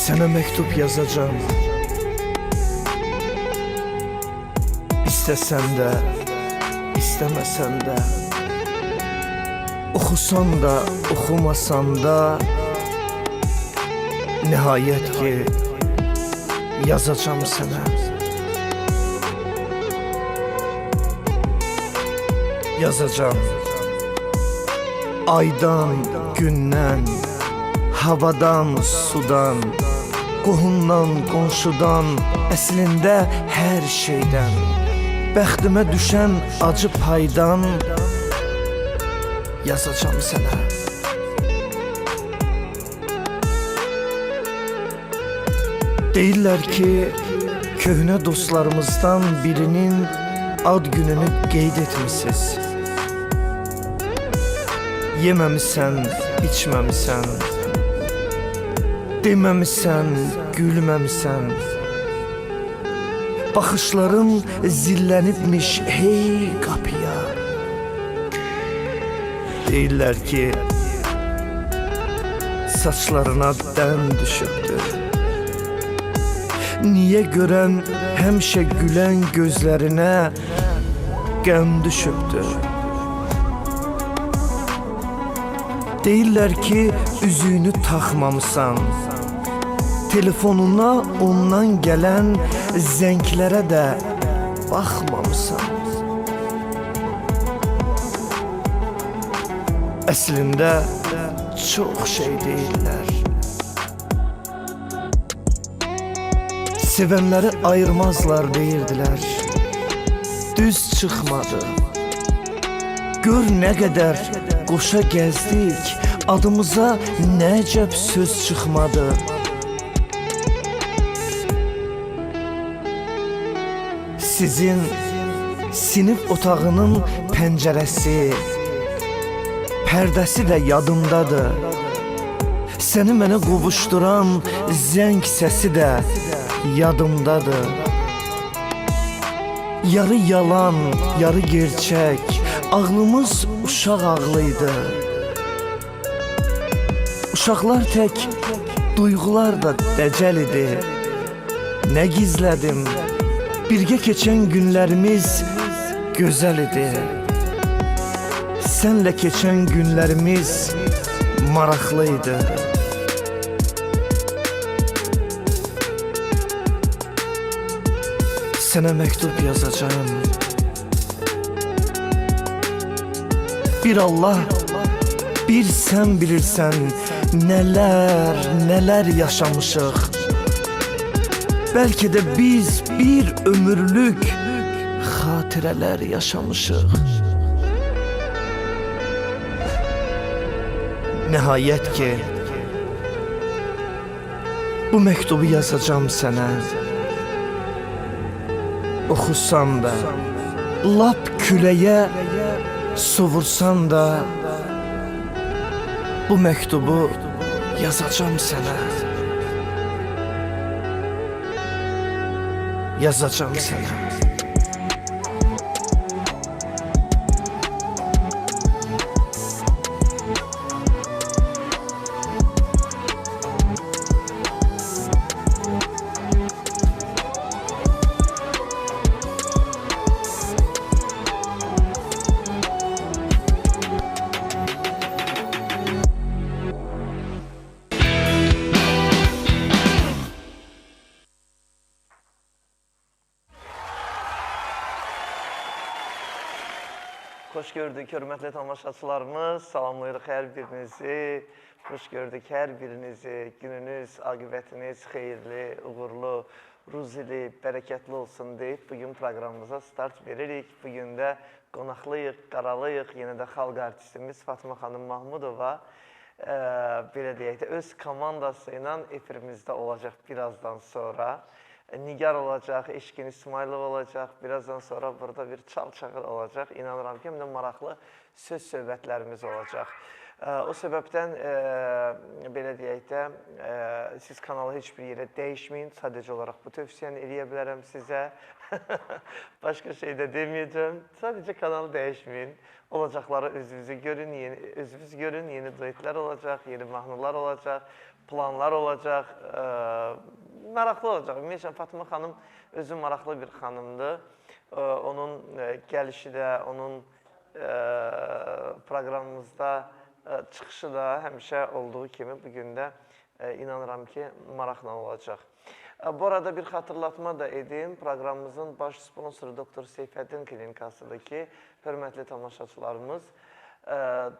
Sənə məktub yazacağım. İstəsən də, istəməsən də, oxusan da, oxumasan da, nihayət ki, yazacağım sənə. Yazacağım. Aydan, gündən, havadan, sudan, qohumdan, qonşudan, əslində hər şeydən, bəxtimə düşən acı paydan yazacağım sənə. Deyirlər ki, köhnə dostlarımızdan birinin ad gününü qeyd etmişsiniz. Yeməmisən, içməmisən, deməmisən, gülməmisən. Baxışların zillənibmiş hey qapıya. Deyirlər ki, saçlarına dən düşübdür. Niyə görən həmişə gülən gözlərinə qəm düşübdür. Deyirlər ki, üzüyünü taxmamısan. Telefonuna ondan gələn zənglərə də baxmamısan. Əslində çox şey deyirlər. Sevənləri ayırmazlar deyirdilər. Düz çıxmadı. Gör nə qədər qoşa gəzdik, adımıza nəcəb söz çıxmadı. Sizin sinif otağının pəncərəsi, pərdəsi də yadımdadır. Səni mənə qovuşduran zəng səsi də yadımdadır. Yarı yalan, yarı gerçək, ağlımız uşaq ağlıydı. Uşaqlar tək, duyğular da dəcəl idi. Nə gizlədim, birgə keçən günlərimiz gözəl idi. Sənlə keçən günlərimiz maraqlıydı. Sənə məktub yazacağım. Bir Allah, bir sən bilirsən, nələr, nələr yaşamışıq. Bəlkə də biz bir ömürlük xatirələr yaşamışıq. Nəhayət ki, bu məktubu yazacağım sənə. Oxusan da, lap küləyə sovursan da, bu məktubu yazacağım sənə. Yazacağım sənə. Xoş gördük, hörmətli tamaşaçılarımız, salamlayırıq hər birinizi, xoş gördük hər birinizi, gününüz, aqibətiniz xeyirli, uğurlu, ruzili, bərəkətli olsun deyib, bugün proqramımıza start veririk. Bugün də qonaqlıyıq, qaralıyıq, yenə də xalq artistimiz Fatma xanım Mahmudova, belə deyək də, öz komandası ilə efirimizdə olacaq birazdan sonra. Nigar olacaq, Eşkin İsmailov olacaq, birazdan sonra burada bir çal-çağır olacaq. İnanıram ki, həm də maraqlı söz-söhbətlərimiz olacaq. O səbəbdən, belə deyək də, siz kanalı heç bir yerə dəyişməyin, sadəcə olaraq bu tövsiyəni eləyə bilərəm sizə. Başka şey de demeyeceğim. Sadece kanalı değişmeyin. Olacakları özünüz görün, yeni duetler olacak, yeni mahnılar olacak, planlar olacak, maraqlı olacaq. Ümumiyyətlə, Fatma xanım özü maraqlı bir xanımdır. Onun gəlişi də, onun proqramımızda çıxışı da həmişə olduğu kimi bugün də inanıram ki, maraqla olacaq. Bu arada bir xatırlatma da edim. Proqramımızın baş sponsoru Dr. Seyfəddin Klinikasıdır ki, hörmətli tamaşaçılarımız,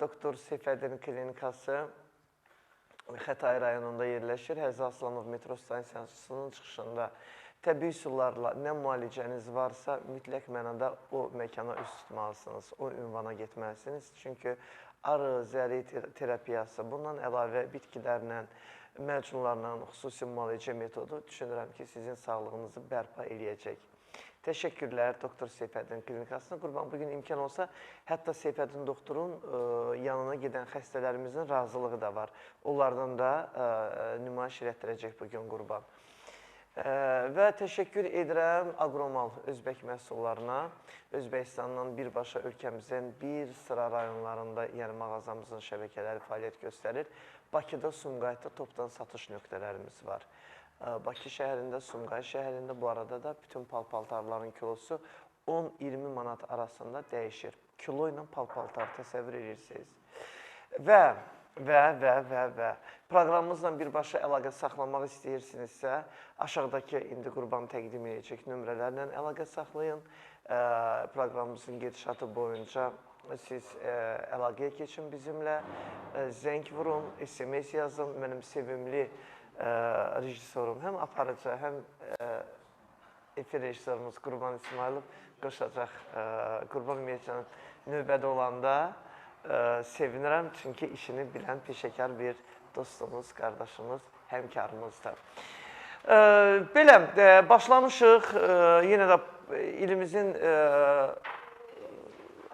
Dr. Seyfəddin Klinikası Xətai rayonunda yerləşir. Həzrət Aslanov metro stansiyasının çıxışında təbii üsullarla nə müalicəniz varsa, mütləq mənada o məkana üst tutmalısınız, o ünvana getməlisiniz. Çünki arı, zəri terapiyası, bundan əlavə bitkilərlə, məcunlarla, xüsusi müalicə metodu düşünürəm ki, sizin sağlığınızı bərpa eləyəcək. Təşəkkürlər Dr. Seyfəddin Klinikasına. Qurban, bugün imkan olsa, hətta Seyfəddin doktorun yanına gedən xəstələrimizin razılığı da var. Onlardan da nümayiş elətdirəcək bugün Qurban. Və təşəkkür edirəm Agromal Özbək məhsullarına. Özbəkistandan birbaşa ölkəmizin bir sıra rayonlarında, yəni mağazamızın şəbəkələri fəaliyyət göstərir. Bakıda, Sumqayıtda topdan satış nöqtələrimiz var. Bakı şəhərində, Sumqayıt şəhərində bu arada da bütün pal-paltarların kilosu 10-20 manat arasında dəyişir. Kilo ilə pal-paltar təsəvvür edirsiniz. Və proqramımızla birbaşa əlaqə saxlamaq istəyirsinizsə, aşağıdakı indi Qurban təqdim edəcək nömrələrlə əlaqə saxlayın. Proqramımızın gedişatı boyunca siz əlaqəyə keçin bizimlə, zəng vurun, SMS yazın. Mənim sevimli rejissorum, həm aparıcı, həm efir rejissorumuz Qurban İsmailov qoşacaq. Qurban ümumiyyətlə növbədə olanda sevinirəm, çünki işini bilən peşəkar bir dostumuz, qardaşımız, həmkarımızdır. Belə, başlamışıq. Yenə də ilimizin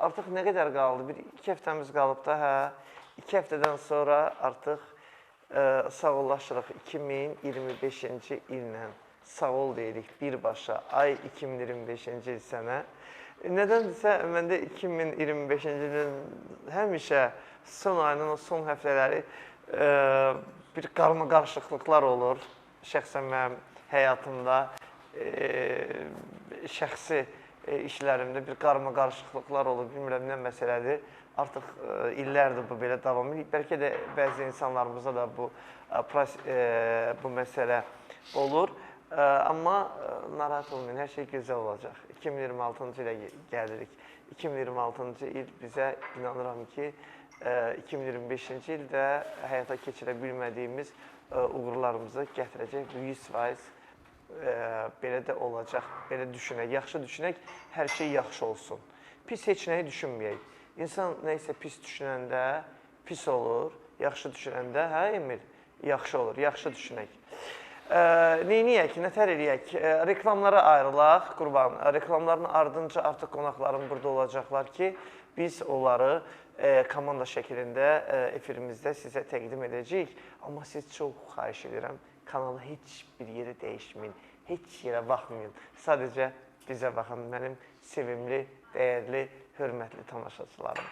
artıq nə qədər qaldı? 2 həftəmiz qalıb da, hə? 2 həftədən sonra artıq sağollaşırıq 2025-ci illə. Sağ ol deyirik birbaşa. Ay 2025-ci il sənə. Nədəndirsə, məndə 2025-ci ilin həmişə son ayının o son həftələri bir qarma-qarışıqlıqlar olur. Şəxsən mənim həyatımda, şəxsi işlərimdə bir qarma-qarışıqlıqlar olur. Bilmirəm, nə məsələdir. Artıq illərdir bu belə davam edir. Bəlkə də bəzi insanlarımızda da bu məsələ olur. Amma narahat olmayın, hər şey gözəl olacaq. 2026-cı ilə gəlirik. 2026-cı il bizə inanıram ki, 2025-ci ildə həyata keçirə bilmədiyimiz uğurlarımızı gətirəcək. 100% belə də olacaq. Belə düşünək, yaxşı düşünək, hər şey yaxşı olsun. Pis heç nəyi düşünməyək. İnsan nəysə pis düşünəndə pis olur, yaxşı düşünəndə, hə Emil, yaxşı olur, yaxşı düşünək. Neyniyək, nətər eləyək? Reklamlara ayrılaq, Qurban. Reklamların ardınca artıq qonaqlarım burada olacaqlar ki, biz onları komanda şəkilində efirimizdə sizə təqdim edəcəyik. Amma siz çox xahiş edirəm, kanalı heç bir yerə dəyişməyin, heç yerə baxmayın. Sadəcə bizə baxın, mənim sevimli, dəyərli, hörmətli tamaşaçılarım.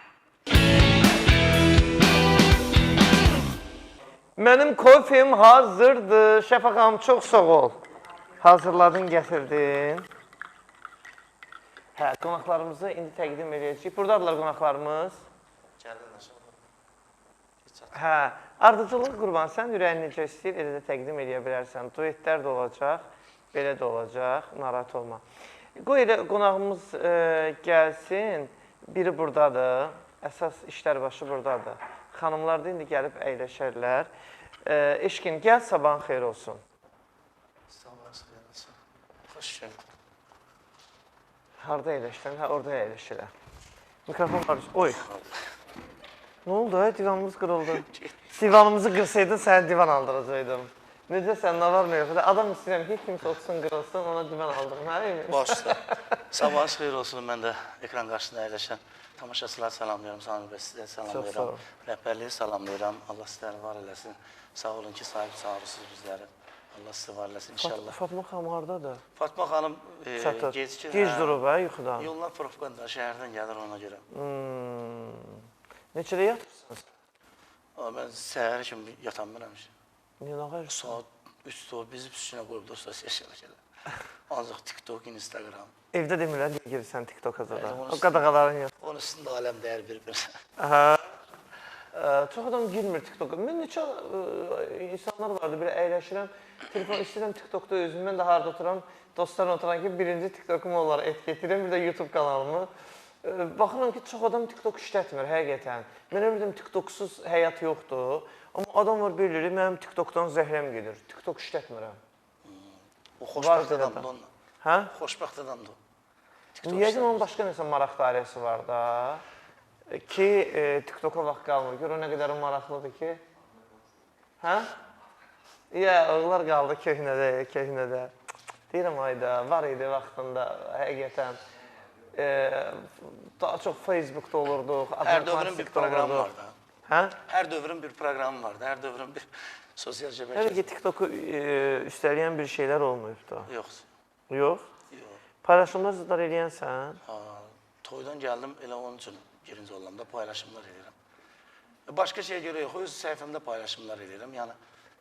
Mənim kofim hazırdır. Şəfaq xanım, çox sağ ol. Hazırladın, gətirdin. Hə, qonaqlarımızı indi təqdim edəcəyik. Buradadırlar qonaqlarımız. Gəldin aşağı. Hə, ardıcılıq Qurban, sən ürəyin necə istəyir, elə də təqdim edə bilərsən. Duetlər də olacaq, belə də olacaq, narahat olma. Qoy elə qonağımız gəlsin, biri buradadır, əsas işlər başı buradadır. Xanımlar da indi gəlib əyləşərlər. Eşkin, gəl, sabahın xeyir olsun. Sabahın xeyir olsun. Xoş gəldin. Harada əyləşsən? Hə, orada əyləşirəm. Mikrofon var. Oy. Nə oldu? Divanımız qırıldı. Divanımızı qırsaydın, sənə divan aldıracaqdım. Necə sən, nə var, nə yox? Adam istəyirəm ki, kimsə oxusun, qırılsın, ona divan aldırım. Başda. Sabahın xeyir olsun, mən də ekran qarşısında əyləşən tamaşaçılar salamlayıram, Sami bəy, sizə salamlayıram. Rəhbərliyi salamlayıram, Allah sizləri var eləsin. Sağ olun ki, sahib çağırırsınız bizləri. Allah sizi var eləsin inşallah. Fatma xanım hardadır? Fatma xanım Çatır. gecikir. Gec durub hə yuxudan. Yollar propaganda şəhərdən gəlir ona görə. Neçədə yatırsınız? Amma mən səhər kimi yatan bilməmişim. Niyə nə qədər? Saat 3-də bizi üstünə qoyublar sosial şəbəkələr. Ancaq TikTok, Instagram. Evdə demirlər niyə girirsən TikToka da. Bəli, O qadağaların yox. Onun üstündə aləm dəyər bir-bir. Hə. Çox adam girmir TikToka. Mən neçə insanlar vardı, belə əyləşirəm, telefon istəyirəm TikTokda özüm, mən də harada oturam, dostlarla oturan ki, birinci TikTokumu onlara etiketləyirəm, bir də YouTube kanalımı. Baxıram ki, çox adam TikTok işlətmir, həqiqətən. Mən bilirdim, TikToksuz həyat yoxdur. Amma adam var, bilir, mənim TikTokdan zəhrəm gedir. TikTok işlətmirəm. O xoşbəxt adamdır onunla. Hə? Xoşbəxt adamdır. Yəqin onun başqa nəsə maraq dairəsi var da. Ki, TikToka vaxt qalmır. Gör, o nə qədər maraqlıdır ki. Hə? Onlar qaldı köhnədə. Deyirəm, ayda, var idi vaxtında, həqiqətən. Daha çox Facebookda olurduq. Hər dövrün bir proqramı var da. Hə? Hər dövrün bir proqramı var da, hər dövrün bir sosial şəbəkəsi. Hələ ki, TikToku üstələyən bir şeylər olmayıb da. Yox. Yox? Yox. Paylaşımlar zıdar eləyənsən? Toydan gəldim, elə onun üçün birinci olamda paylaşımlar edirəm. Başqa şeyə görə yox, öz səhifəmdə paylaşımlar edirəm. Yəni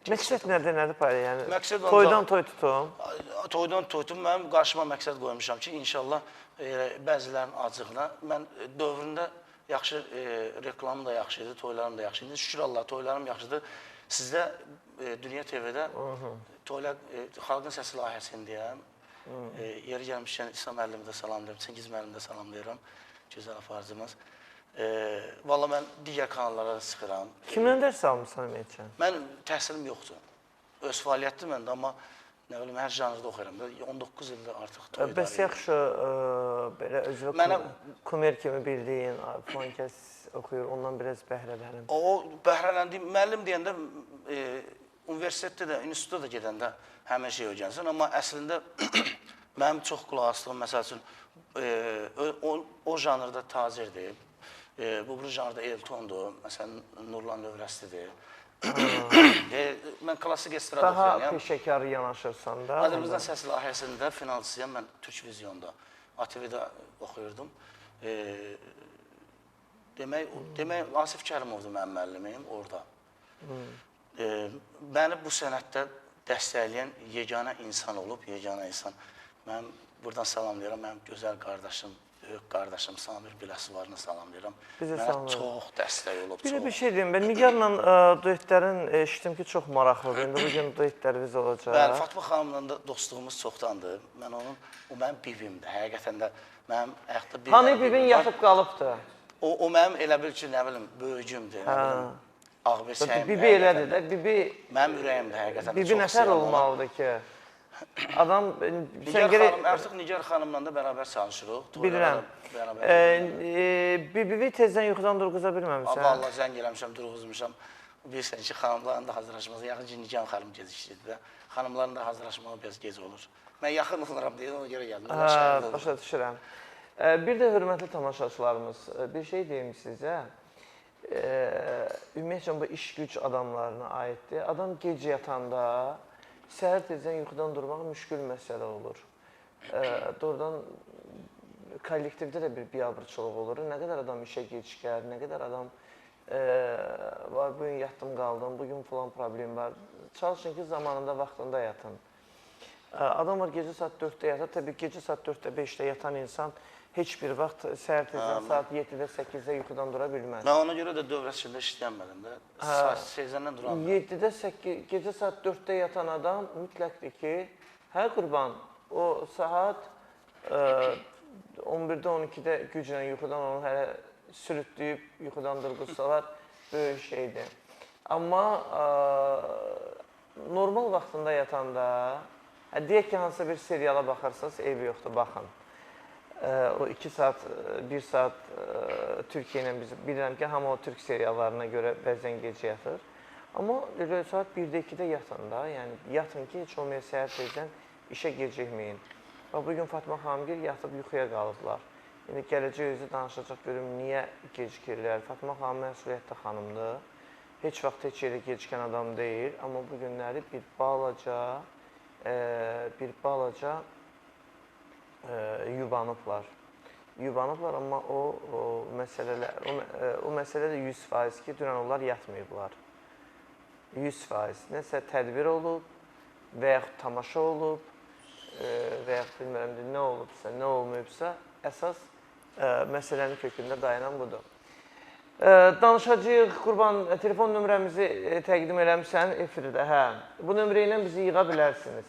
məqsəd nədir paylaşım? Məqsəd toydan toy tutum. Toydan toy tutum. Mənim qarşıma məqsəd qoymuşam ki, inşallah bəzilərinin acığına mən dövründə yaxşı reklamım da yaxşı idi, toylarım da yaxşı idi. Şükür Allah, toylarım yaxşıdır. Sizdə Dünya TV-də toylar xalqın səsi layihəsindəyəm. Yeri gəlmişkən İslam müəllimi də salamlayıram, Çingiz müəllimi də salamlayıram. Gözəl aparıcımız. Valla mən digər kanallara da sıxıram. Kimdən dərs almışsan ümumiyyətcə? Mən təhsilim yoxdur. Öz fəaliyyətdir məndə, amma nə bilim, hər janrda oxuyuram. 19 ildir artıq toydarıyım. Bəs yaxşı, belə özünə kumer kimi bildiyin, filan kəs oxuyur, ondan biraz bəhrələnim. O bəhrələndiyim, müəllim deyəndə, universitetdə də, institutda da gedəndə həmin şey öyrənsin. Amma əslində mənim çox qulaq asdığım, məsəl üçün, o janrda Tacirdir. Bu janrda Eltondur, məsələn, Nurlan Lövrəslidir. Mən klassik estrada oxuyuram. Daha peşəkar yanaşırsan da. Azərbaycan Səs layihəsində finansçıyam, mən Türk Vizyonda, ATV-də oxuyurdum. Demək, Asif Kərimovdur mənim müəllimim orada. Məni bu sənətdə dəstəkləyən yeganə insan olub, yeganə insan. Mən buradan salamlayıram, mənim gözəl qardaşım, böyük qardaşım Samir Biləsuvarını salamlayıram. Mənə çox dəstək olub. Bir şey deyim, mən Nigarla duetlərin eşitdim ki, çox maraqlıdır. İndi bugün duetlərimiz olacaq. Bəli, Fatma xanımla da dostluğumuz çoxdandır. O mənim bibimdir, həqiqətən də mənim əyaqda bibim. Hani bibin yatıb qalıbdır? O mənim elə bil ki, nə bilim, böyücümdür, nə bilim, ağbir səyim. Bibi elədir də, bibi... Mənim ürəyimdir, həqiqətən də çox bibi nətər olmalıdır ki? Adam, artıq Nigar xanımla da bərabər çalışırıq. Bilirəm. Bibi tezdən yuxudan durğuza bilməmişsən? Valla zəng eləmişəm, durğuzmuşam. Bilirsən ki, xanımların da hazırlaşması, yaxın ki, Nigar xanım gecikdirdi də. Xanımların da hazırlaşmağı biraz gec olur. Mən yaxın oluram deyə ona görə gəldim. Başa düşürəm. Bir də hörmətli tamaşaçılarımız, bir şey deyim sizə. Ümumiyyətlə, bu iş güc adamlarına aiddir. Adam gec yatanda, səhər tezdən yuxudan durmaq müşkül məsələ olur. Doğrudan kollektivdə də bir biabırçılıq olur. Nə qədər adam işə gecikər, nə qədər adam var, bugün yatdım, qaldım, bugün falan problem var. Çalışın ki, zamanında, vaxtında yatın. Adam var, gecə saat 4-də yatır. Təbii, gecə saat 4-də, 5-də yatan insan heç bir vaxt səhər tezdən saat 7-də, 8-də yuxudan dura bilməz. Mən ona görə də dövrəsində işləyənmədim də. Saat 8-dən duram. 7-də, gecə saat 4-də yatan adam mütləqdir ki, hə qurban, o saat 11-də, 12-də güclə yuxudan onu hələ sürütləyib yuxudan durğuzsalar, böyük şeydir. Amma normal vaxtında yatanda, deyək ki, hansısa bir seriala baxırsınız, eybi yoxdur, baxın. O 2 saat, 1 saat Türkiyə ilə biz bilirəm ki, hamı o Türk seriallarına görə bəzən gecə yatır. Amma saat 1-də, 2-də yatın da, yəni yatın ki, heç olmaya səhər tezdən işə gecikməyin. Bugün Fatma xanımgil yatıb yuxuya qalıblar. İndi gələcək özü danışacaq, görüm, niyə gecikirlər. Fatma xanım məsuliyyətli xanımdır. heç vaxt heç yerə gecikən adam deyil, amma bu günləri bir balaca yubanıblar. Yubanıblar, amma o məsələ də 100% ki, dünən onlar yatmayıblar. 100%. Nəsə tədbir olub və yaxud tamaşa olub və yaxud bilmirəm nə olubsa, nə olmayıbsa, əsas məsələnin kökündə dayanan budur. Danışacağıq, Qurban, telefon nömrəmizi təqdim eləmişsən efirdə. Hə, bu nömrə ilə bizi yığa bilərsiniz.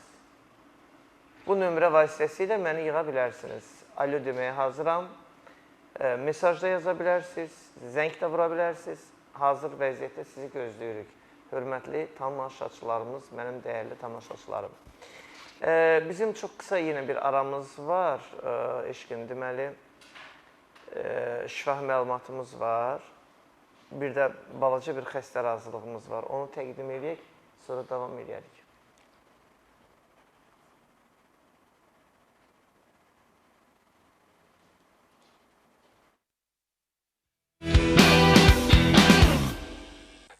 Bu nömrə vasitəsilə məni yığa bilərsiniz. Alo deməyə hazıram. Mesajda yaza bilərsiniz, zəng də vura bilərsiniz. Hazır vəziyyətdə sizi gözləyirik. Hörmətli tamaşaçılarımız, mənim dəyərli tamaşaçılarım. Bizim çox qısa yenə bir aramız var. Eşqin, deməli, şifahi məlumatımız var. Bir də balaca bir xəstə razılığımız var. Onu təqdim edək, sonra davam edərik.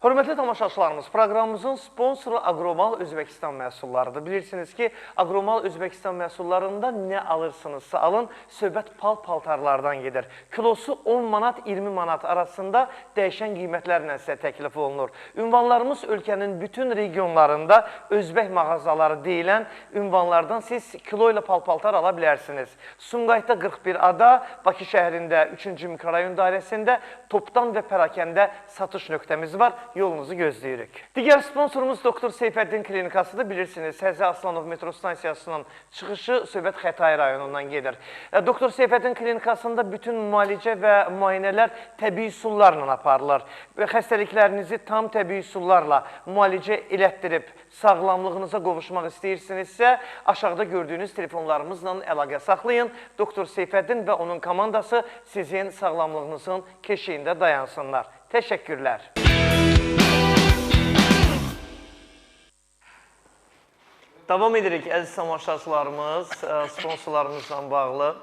Hörmətli tamaşaçılarımız, proqramımızın sponsoru Aqromal Özbəkistan məhsullarıdır. Bilirsiniz ki, Aqromal Özbəkistan məhsullarında nə alırsınızsa alın, söhbət pal-paltarlardan gedir. Kilosu 10 manat, 20 manat arasında dəyişən qiymətlərlə sizə təklif olunur. Ünvanlarımız ölkənin bütün regionlarında Özbək mağazaları deyilən ünvanlardan siz kilo ilə pal-paltar ala bilərsiniz. Sumqayıtda 41A-da, Bakı şəhərində 3-cü mikrorayon dairəsində topdan və pərakəndə satış nöqtəmiz var. Yolunuzu gözləyirik. Digər sponsorumuz Doktor Seyfəddin Klinikasıdır. Bilirsiniz, Həzə Aslanov metro stansiyasının çıxışı Söhbət Xətai rayonundan gedir. Doktor Seyfəddin Klinikasında bütün müalicə və müayinələr təbii üsullarla aparılır. Və xəstəliklərinizi tam təbii üsullarla müalicə elətdirib sağlamlığınıza qovuşmaq istəyirsinizsə, aşağıda gördüyünüz telefonlarımızla əlaqə saxlayın. Doktor Seyfəddin və onun komandası sizin sağlamlığınızın keşiyində dayansınlar. Təşəkkürlər. Davam edirik, əziz tamaşaçılarımız, sponsorlarımızla bağlı.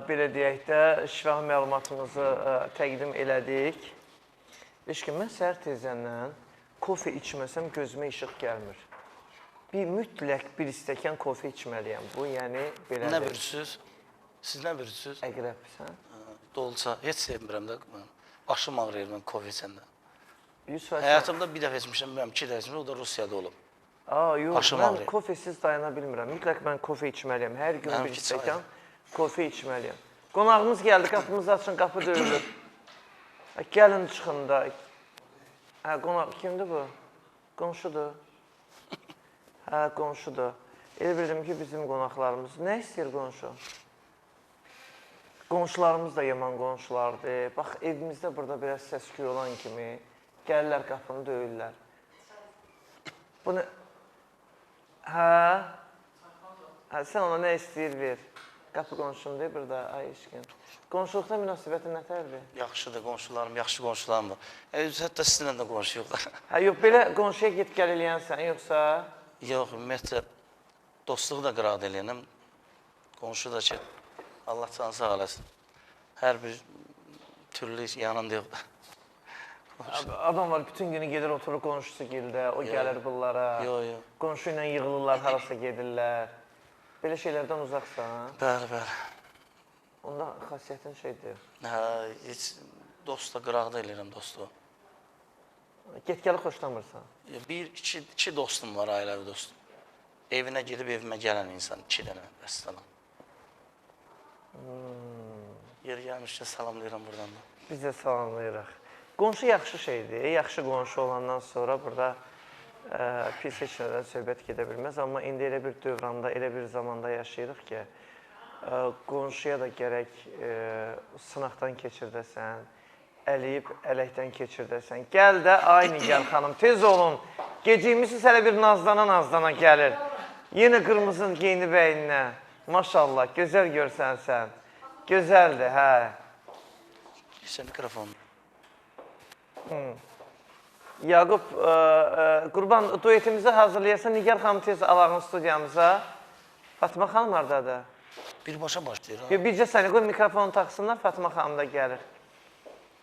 Belə deyək də, şifahi məlumatımızı təqdim elədik. Eşkin, mən səhər tezəndən kofe içməsəm gözümə işıq gəlmir. Mütləq bir stəkan kofe içməliyəm. Bu, yəni, belədir. Nə bürüsüz? Siz nə bürüsüz? Əqrəbsən. Dolça, heç sevmirəm də. Başım ağrıyır mən kofe içəndə. 100%. Həyatımda bir dəfə içmişəm, bilmirəm, 2 dəfə içmişəm, o da Rusiyada olub. Yox, mən kofesiz dayana bilmirəm. Mütləq mən kofe içməliyəm. Hər gün bir stəkan kofe içməliyəm. Qonağımız gəldi, qapımızı açın, qapı döyülür. Gəlin çıxın da. Qonaq, kimdir bu? Qonşudur. Qonşudur. Elə bildim ki, bizim qonaqlarımız. Nə istəyir qonşu? Qonşularımız da yaman qonşulardır. Bax, evimizdə burada biraz səs-küy olan kimi gəlirlər, qapını döyürlər. Bunu... Sən ona nə istəyir, ver. Qapı qonşum deyir burada, ay işkin. Qonşuluqda münasibətin nətərdir? Yaxşıdır, qonşularım, yaxşı qonşularım var. Hətta sizinlə də qonşu yoxlar. Yox, belə qonşuya get-gəl eləyənsən, yoxsa? Yox, ümumiyyətlə, dostluğu da qıraq eləyənəm. Qonşu da ki, Allah canı sağ eləsin. Hər bir türlü yanında yoxdur. Adam var, bütün günü gedir, oturur qonşusu gildə, o gəlir bunlara. Qonşu ilə yığılırlar, harasa gedirlər. Belə şeylərdən uzaqsan. Bəli, bəli. Onda xasiyyətin şeydir. Heç dost da qıraqda eləyirəm dostu. Get-gəli xoşlamırsan? İki dostum var, ailəvi dostum. Evinə gedib evimə gələn insan, 2 dənə, vəssalam. Yer gəlmişkən salamlayıram buradan da. Biz də salamlayırıq. Qonşu yaxşı şeydir, yaxşı qonşu olandan sonra burada pis heç nədən söhbət gedə bilməz. Amma indi elə bir dövranda, elə bir zamanda yaşayırıq ki, qonşuya da gərək sınaqdan keçirdəsən, əliyib ələkdən keçirdəsən. Gəl də, ay Nigar xanım, tez olun. Geciymişsiz hələ bir nazlana gəlir. Yenə qırmızın geyinib əyninə. Maşallah, gözəl görsənsən. Gözəldir, hə. İşte mikrofon. Yaqub, Qurban, duetimizi hazırlayarsan, Nigar xanım tez alağın studiyamıza. Fatma xanım haradadır? Birbaşa başlayır. Bircə səni qoy, mikrofonu taxsınlar, Fatma xanım da gəlir.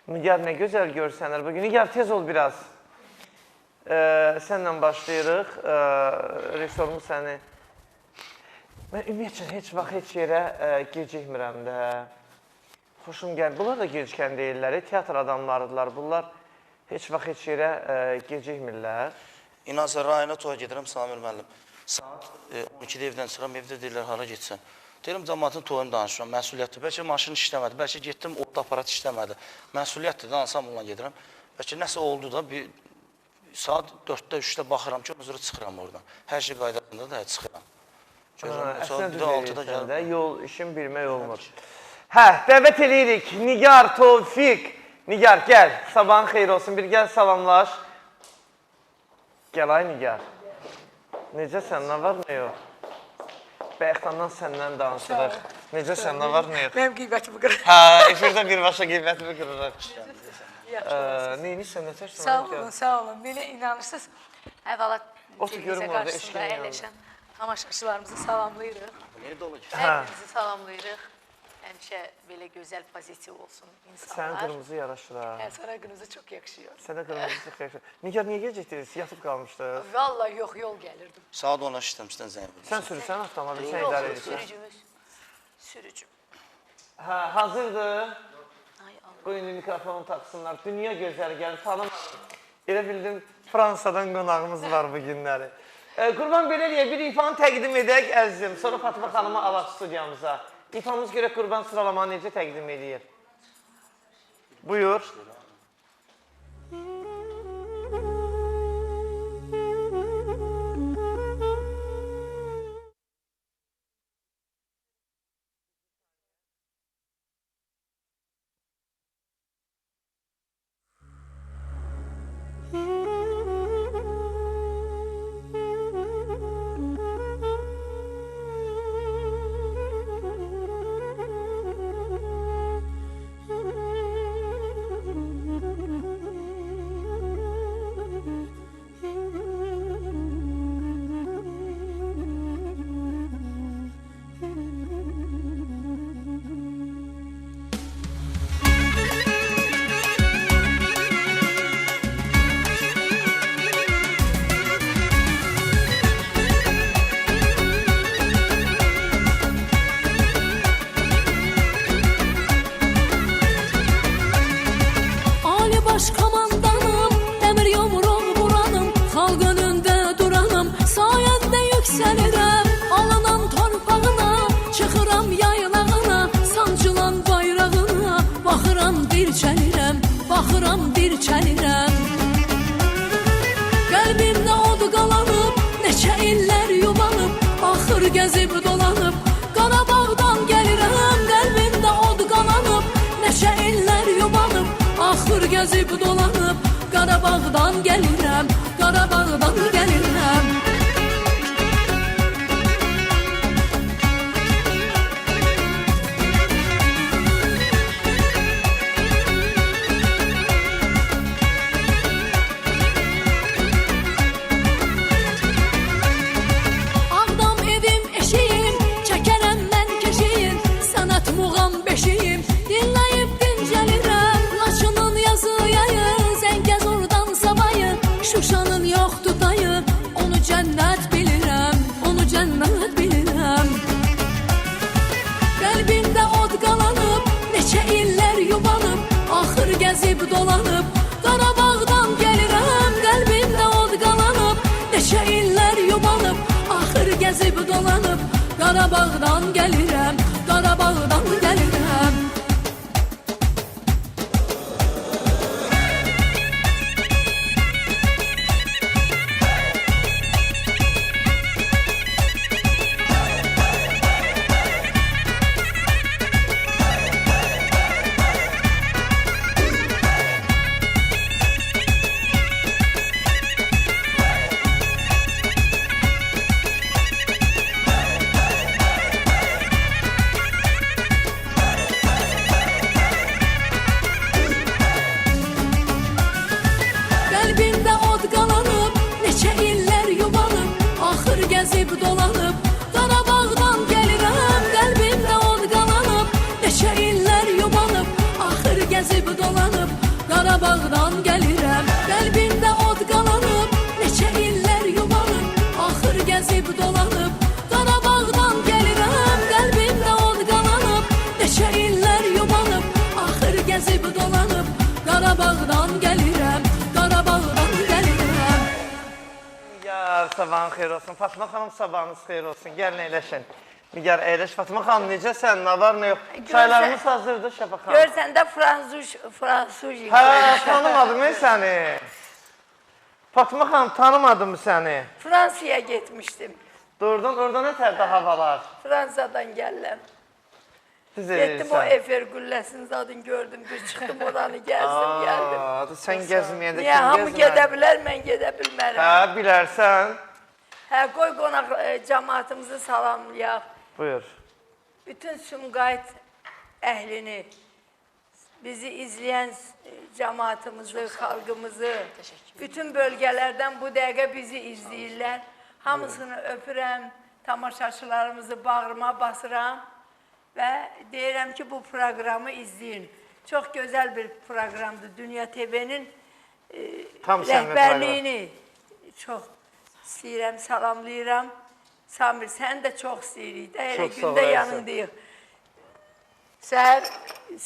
Nigar nə gözəl görsənir bugün. Nigar tez ol biraz. Sənlə başlayırıq. Rejissorumuz səni. Mən ümumiyyətlə heç vaxt heç yerə gecikmirəm də. Xoşum gəlir. Bunlar da gecikən deyirlər. Teatr adamlarıdırlar. Bunlar heç vaxt heç yerə gecikmirlər. İnansa rayona toya gedirəm Samir müəllim. Saat 12-də evdən çıxıram, evdə deyirlər hara getsən. Deyirəm, cəmaatın toyunu danışıram, məsuliyyətdir. Bəlkə maşın işləmədi, bəlkə getdim, orada aparat işləmədi. Məsuliyyətdir, danışam onunla gedirəm. Bəlkə nəsə oldu da, bir saat 4-də, 3-də baxıram ki, özürə çıxıram oradan. Hər şey qaydasında da çıxıram. Əslində düz edirsən də, yol, işin bilmək olmur. Hə, dəvət edirik. Nigar, Tofiq. Nigar, gəl. Sabahın xeyir olsun. Bir gəl, salamlaş. Gəl, ay Nigar. Necəsən, nə var, nə yox? Bəyəxtandan səndən danışırıq. Necəsən, nə var, nə yox? Mənim qiymətimi qırır. Hə, efirdə birbaşa qiymətimi qırırıq. Neymişsən, nə çəksən? Sağ olun, sağ olun. Belə inanırsınız. Əvvəla televiziya qarşısında əyləşən tamaşaçılarımızı salamlayırıq. Hər-birinizi salamlayırıq. Həmişə belə gözəl pozitiv olsun insanlar. Sənin qırmızı yaraşır ha. Sənə qırmızı çox yakışıyor. Sənə qırmızı çox yakışır. Nigar, niyə gecikdiniz? Yatıb qalmışdıq. Vallahi yox, yol gəlirdim. Saat 10-a işləmişdən zəng verirsən. Sən sürürsən avtomobil, sən idarə edirsən. Sürücümüz. Sürücüm. Hə, hazırdır. Ay Allah. Bu indi mikrofonu taksınlar. Dünya gözəli gəlir, tanımadım. Elə bildim, Fransadan qonağımız var bu günləri. Qurban belə deyək, bir ifanı təqdim edək əzizim. Sonra Fatma xanımı alaq studiyamıza. İfamız görə Qurban sıralamanı necə təqdim edir? Buyur. Gezib dolanıb, Qarabağdan gəlirəm, qəlbimdə od qalanıb, neçə illər yubanıb, axır gezib dolanıb, Qarabağdan gəlirəm, Qarabağdan gəlirəm. Şuşanın yoxdur dayı, onu cənnət bilirəm, onu cənnət bilirəm. Qəlbimdə od qalanıb, neçə illər yubanıb, axır gəzib dolanıb, Qarabağdan gəlirəm. Qəlbimdə od qalanıb, neçə illər yubanıb, axır gəzib dolanıb, Qarabağdan gəlirəm, Qarabağdan gəlirəm. Gezib dolanıb, Qarabağdan gəlirəm, qəlbimdə od qalanıb, neçə illər yubanıb, axır gezib dolanıb, Qarabağdan gəlirəm, qəlbində od qalanıb, neçə illər yubanıb, axır gəzib dolanıb. Qarabağdan gəlirəm, qəlbində od qalanıb, neçə illər yubanıb, axır gəzib dolanıb. Qarabağdan gəlirəm, Qarabağdan gəlirəm. Nigar, sabahın xeyir olsun. Fatma xanım, sabahınız xeyir olsun. Gəlin əyləşin. Nigar, əyləş. Fatma xanım, necəsən? Nə var, nə yox? Çaylarımız hazırdır, Şəfa xanım. Görsən də fransuz Hə, tanımadım mən səni. Fatma xanım, tanımadım səni. Fransaya getmişdim. Doğrudan, orada nə tərdə havalar? Fransadan gəlirəm. Düz Getdim o edirsən. Efer Gülləsinin zadını gördüm, bir çıxdım oranı gəzdim, gəldim. Sən gəzməyəndə Niyə, kim hamı gedə gəzmər? bilər, mən gedə bilmərəm. Hə, bilərsən. Hə, qoy qonaq cəmaatımızı salamlayaq. Buyur. Bütün Sumqayıt əhlini, bizi izləyən cəmaatımızı, xalqımızı, bütün bölgələrdən bu dəqiqə bizi izləyirlər. Hamısını öpürəm, tamaşaçılarımızı bağrıma basıram və deyirəm ki, bu proqramı izləyin. Çox gözəl bir proqramdır. Dünya TV-nin rəhbərliyini çox istəyirəm, salamlayıram. Samir, sən də çox istəyirik də, elə Çox sağ ol, gündə Ayşə. yanındayıq.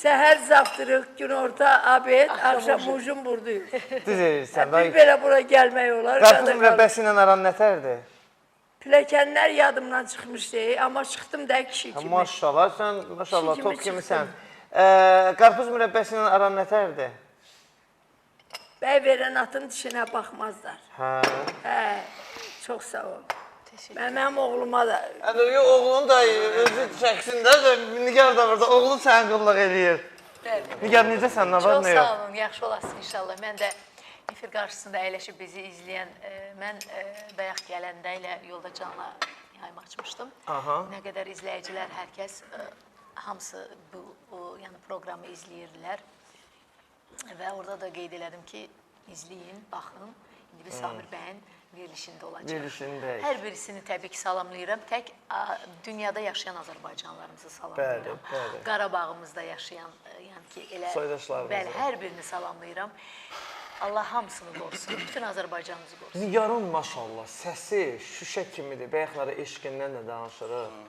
Səhər zaptırıq, günorta abed, axşam ujum buradayıq. Düz edirsən. Bir belə bura gəlmək olar. Qarpız mürəbbəsi ilə aran nətərdir? Pilləkənlər yadımdan çıxmışdı, amma çıxdım da kişi kimi. Maşallah, sən maşallah Kişi top kimi kimisən. çıxdım. Qarpız mürəbbəsi ilə aran nətərdir? Bəy verən atın dişinə baxmazlar. Hə. Hə, çox sağ ol. Mənim oğluma da. Oğlun da özü çəksində, Nigar da burada, oğlun səni qulluq eləyir. Nigar, necəsən, nə var, Çox nə yox? sağ olun, yaxşı olasın inşallah. Mən də efir qarşısında əyləşib bizi izləyən, mən bayaq gələndə ilə yolda canla yayım açmışdım. Aha. Nə qədər izləyicilər, hər kəs, hamısı bu yəni proqramı izləyirdilər. Və orada da qeyd elədim ki, izləyin, baxın. İndi biz Samir bəyin verilişində olacaq. Verilişindəyik. Hər birisini təbii ki, salamlayıram. Tək dünyada yaşayan Azərbaycanlarımızı salamlayıram. Bəli. Qarabağımızda yaşayan, yəni ki, elə Soydaşlarımızı. bəli, hər birini salamlayıram. Allah hamısını qorusun, bütün Azərbaycanımızı qorusun. Nigarın maşallah səsi şüşə kimidir. Bəyəxləri eşqindən də danışırıq.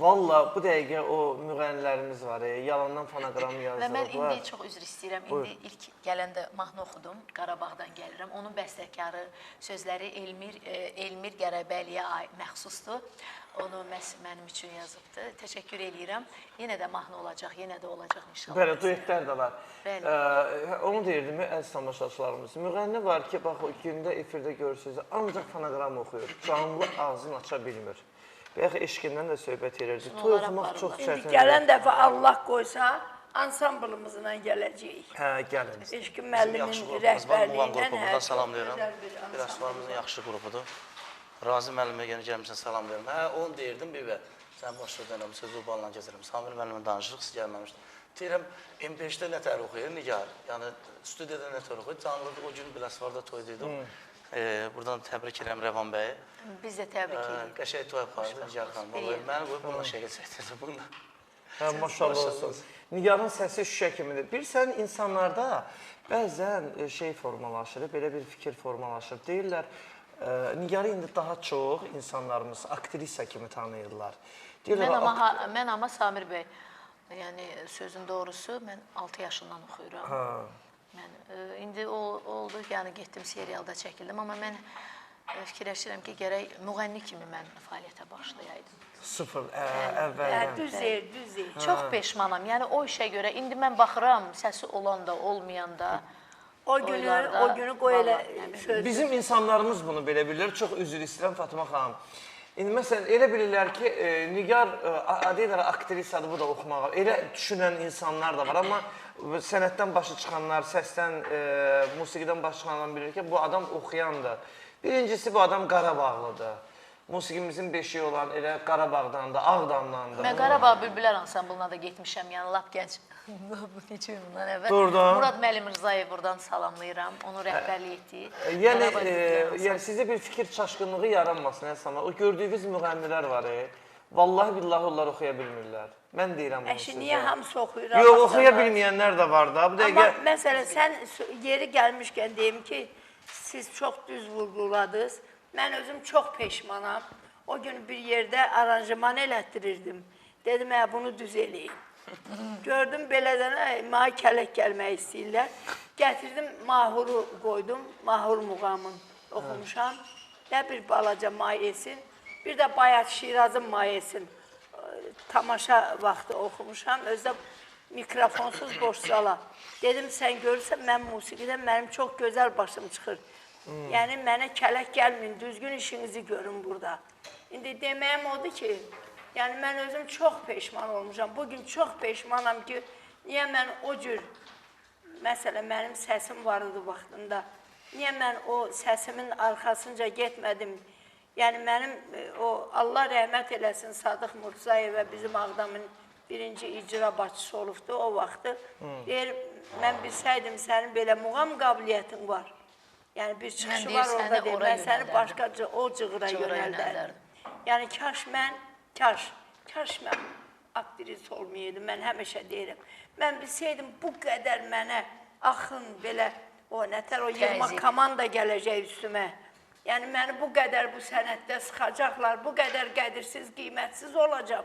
Valla bu dəqiqə o müğənnilərimiz var, yalandan fonoqramı Və mən yazırıqlar. indi çox üzr istəyirəm. İndi ilk gələndə mahnı oxudum, Qarabağdan gəlirəm. Onun bəstəkarı, sözləri Elmir Qərabəliyə məxsusdur. Onu mənim üçün yazıbdı. Təşəkkür eləyirəm. Yenə də mahnı olacaq, yenə də olacaq inşallah. Belə duetlər də var. Bəli. Onu deyirdim, əziz tamaşaçılarımız. Müğənni var ki, bax o gündə efirdə görürsünüz, ancaq fonoqram oxuyur. Canlı ağzını aça bilmir. Bəyək eşqindən də söhbət edirdik. Toy oxumaq çox İndi çətindir. gələn dəfə Allah qoysa, ansamblımızla gələcəyik. Hə, gəlin. Eşqin Yaxşı müəllimin qrupumuz var, Muğan rəhbərliyindən qrupu buradan çox salamlayıram. gözəl bir Biraz sularımızın yaxşı qrupudur. Razi müəllimə yenə gəlmişsən, salamlayıram. Hə, onu deyirdim, bir və sən başda dönəm, sözü bağlan gəzirəm. Samir müəllimə danışırıq, siz gəlməmişdir. Deyirəm, M5-də nətər oxuyur, Nigar? Yəni, studiyada nətər oxuyur? Canlıda o gün Biləsuvarda toydaydım. Buradan təbrik edirəm Rəvan bəyi. Biz də təbrik edirik. Qəşəng toy apardı, Nigar xanım. Məni qoyub bununla şəkil çəkdirdi bununla. Hə, maşallah olsun. Nigarın səsi şüşə kimidir. Bilirsən, insanlarda bəzən şey formalaşır, belə bir fikir formalaşır. Deyirlər, Nigarı indi daha çox insanlarımız aktrisa kimi tanıyırlar. Mən amma Samir bəy, yəni sözün doğrusu, mən 6 yaşından oxuyuram. Mən indi oldu, yəni getdim serialda çəkildim, amma mən fikirləşirəm ki, gərək müğənni kimi mən fəaliyyətə başlayaydım. Sıfır, Hə, əvvəldən. düz deyir, düz deyir. Çox peşmanam, yəni o işə görə indi mən baxıram, səsi olan da, olmayan da. O günü qoy elə söz. Bizim insanlarımız bunu belə bilir. Çox üzr istəyirəm Fatma xanım. İndi məsələn, elə bilirlər ki, Nigar deyirlər, aktrisadır, bu da oxumağa. Elə düşünən insanlar da var, amma sənətdən başı çıxanlar, səsdən, musiqidən başı çıxanlar bilir ki, bu adam oxuyandır. Birincisi, bu adam Qarabağlıdır. Musiqimizin beşiyi olan elə Qarabağdandır, Ağdamdandır. Mən Qarabağ Bülbülər ansamblına da getmişəm, yəni lap gənc. Neçə il bundan əvvəl. Doğrudan. Murad Məlim Rzayev buradan salamlayıram, onu rəhbərlik etdiyi. Yəni sizdə bir fikir çaşqınlığı yaranmasın, Əsama. O gördüyünüz müğənnilər var, Vallahi billahi onlar oxuya bilmirlər. Mən deyirəm bunu Əşi, sizə. niyə hamısı oxuyur? Yox, Allah oxuya canına. bilməyənlər də var da. Bu Amma dəqiqə məsələn, sən yeri gəlmişkən deyim ki, siz çox düz vurguladınız. Mən özüm çox peşmanam. O gün bir yerdə aranjman elətdirirdim. Dedim, bunu düz eləyin. Gördüm belədən, mənə kələk gəlmək istəyirlər. Gətirdim, Mahuru qoydum, Mahur muğamın oxumuşam. Nə bir balaca mayesin, bir də Bayat Şirazın mayesin tamaşa vaxtı oxumuşam. Özdə mikrofonsuz boş zala. Dedim, sən görürsən, mən musiqidən mənim çox gözəl başım çıxır. Yəni, mənə kələk gəlməyin, düzgün işinizi görün burada. İndi deməyim odur ki, yəni mən özüm çox peşman olmuşam. Bugün çox peşmanam ki, niyə mən o cür, məsələn, mənim səsim var idi vaxtında. Niyə mən o səsimin arxasınca getmədim? Yəni mənim, Allah rəhmət eləsin, Sadıq Murzayevə bizim Ağdamın birinci icra başçısı olubdu o vaxtı. Deyir, mən bilsəydim sənin belə muğam qabiliyyətin var. Yəni bir çıxışı var orada deyir, mən səni başqa o cığıra yönəldərdim. Yəni kaş mən aktrис olmayaydım, mən həmişə deyirəm. Mən bilsəydim bu qədər mənə axın belə, nətər o yığma komanda gələcək üstümə. Yəni məni bu qədər bu sənətdə sıxacaqlar, bu qədər qədirsiz, qiymətsiz olacam.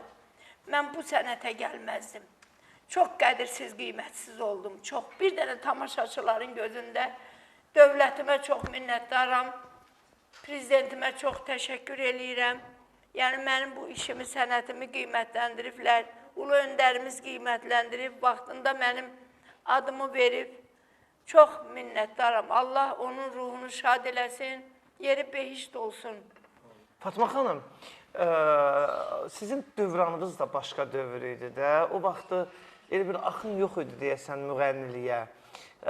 Mən bu sənətə gəlməzdim. Çox qədirsiz, qiymətsiz oldum. Çox, bir dənə tamaşaçıların gözündə dövlətimə çox minnətdaram, prezidentimə çox təşəkkür eləyirəm. Yəni, mənim bu işimi, sənətimi qiymətləndiriblər, ulu öndərimiz qiymətləndirib, vaxtında mənim adımı verib, çox minnətdaram. Allah onun ruhunu şad eləsin, yeri behişt olsun. Fatma xanım, sizin dövranınız da başqa dövr idi də. O vaxtı elə bir axın yox idi deyəsən müğənniliyə.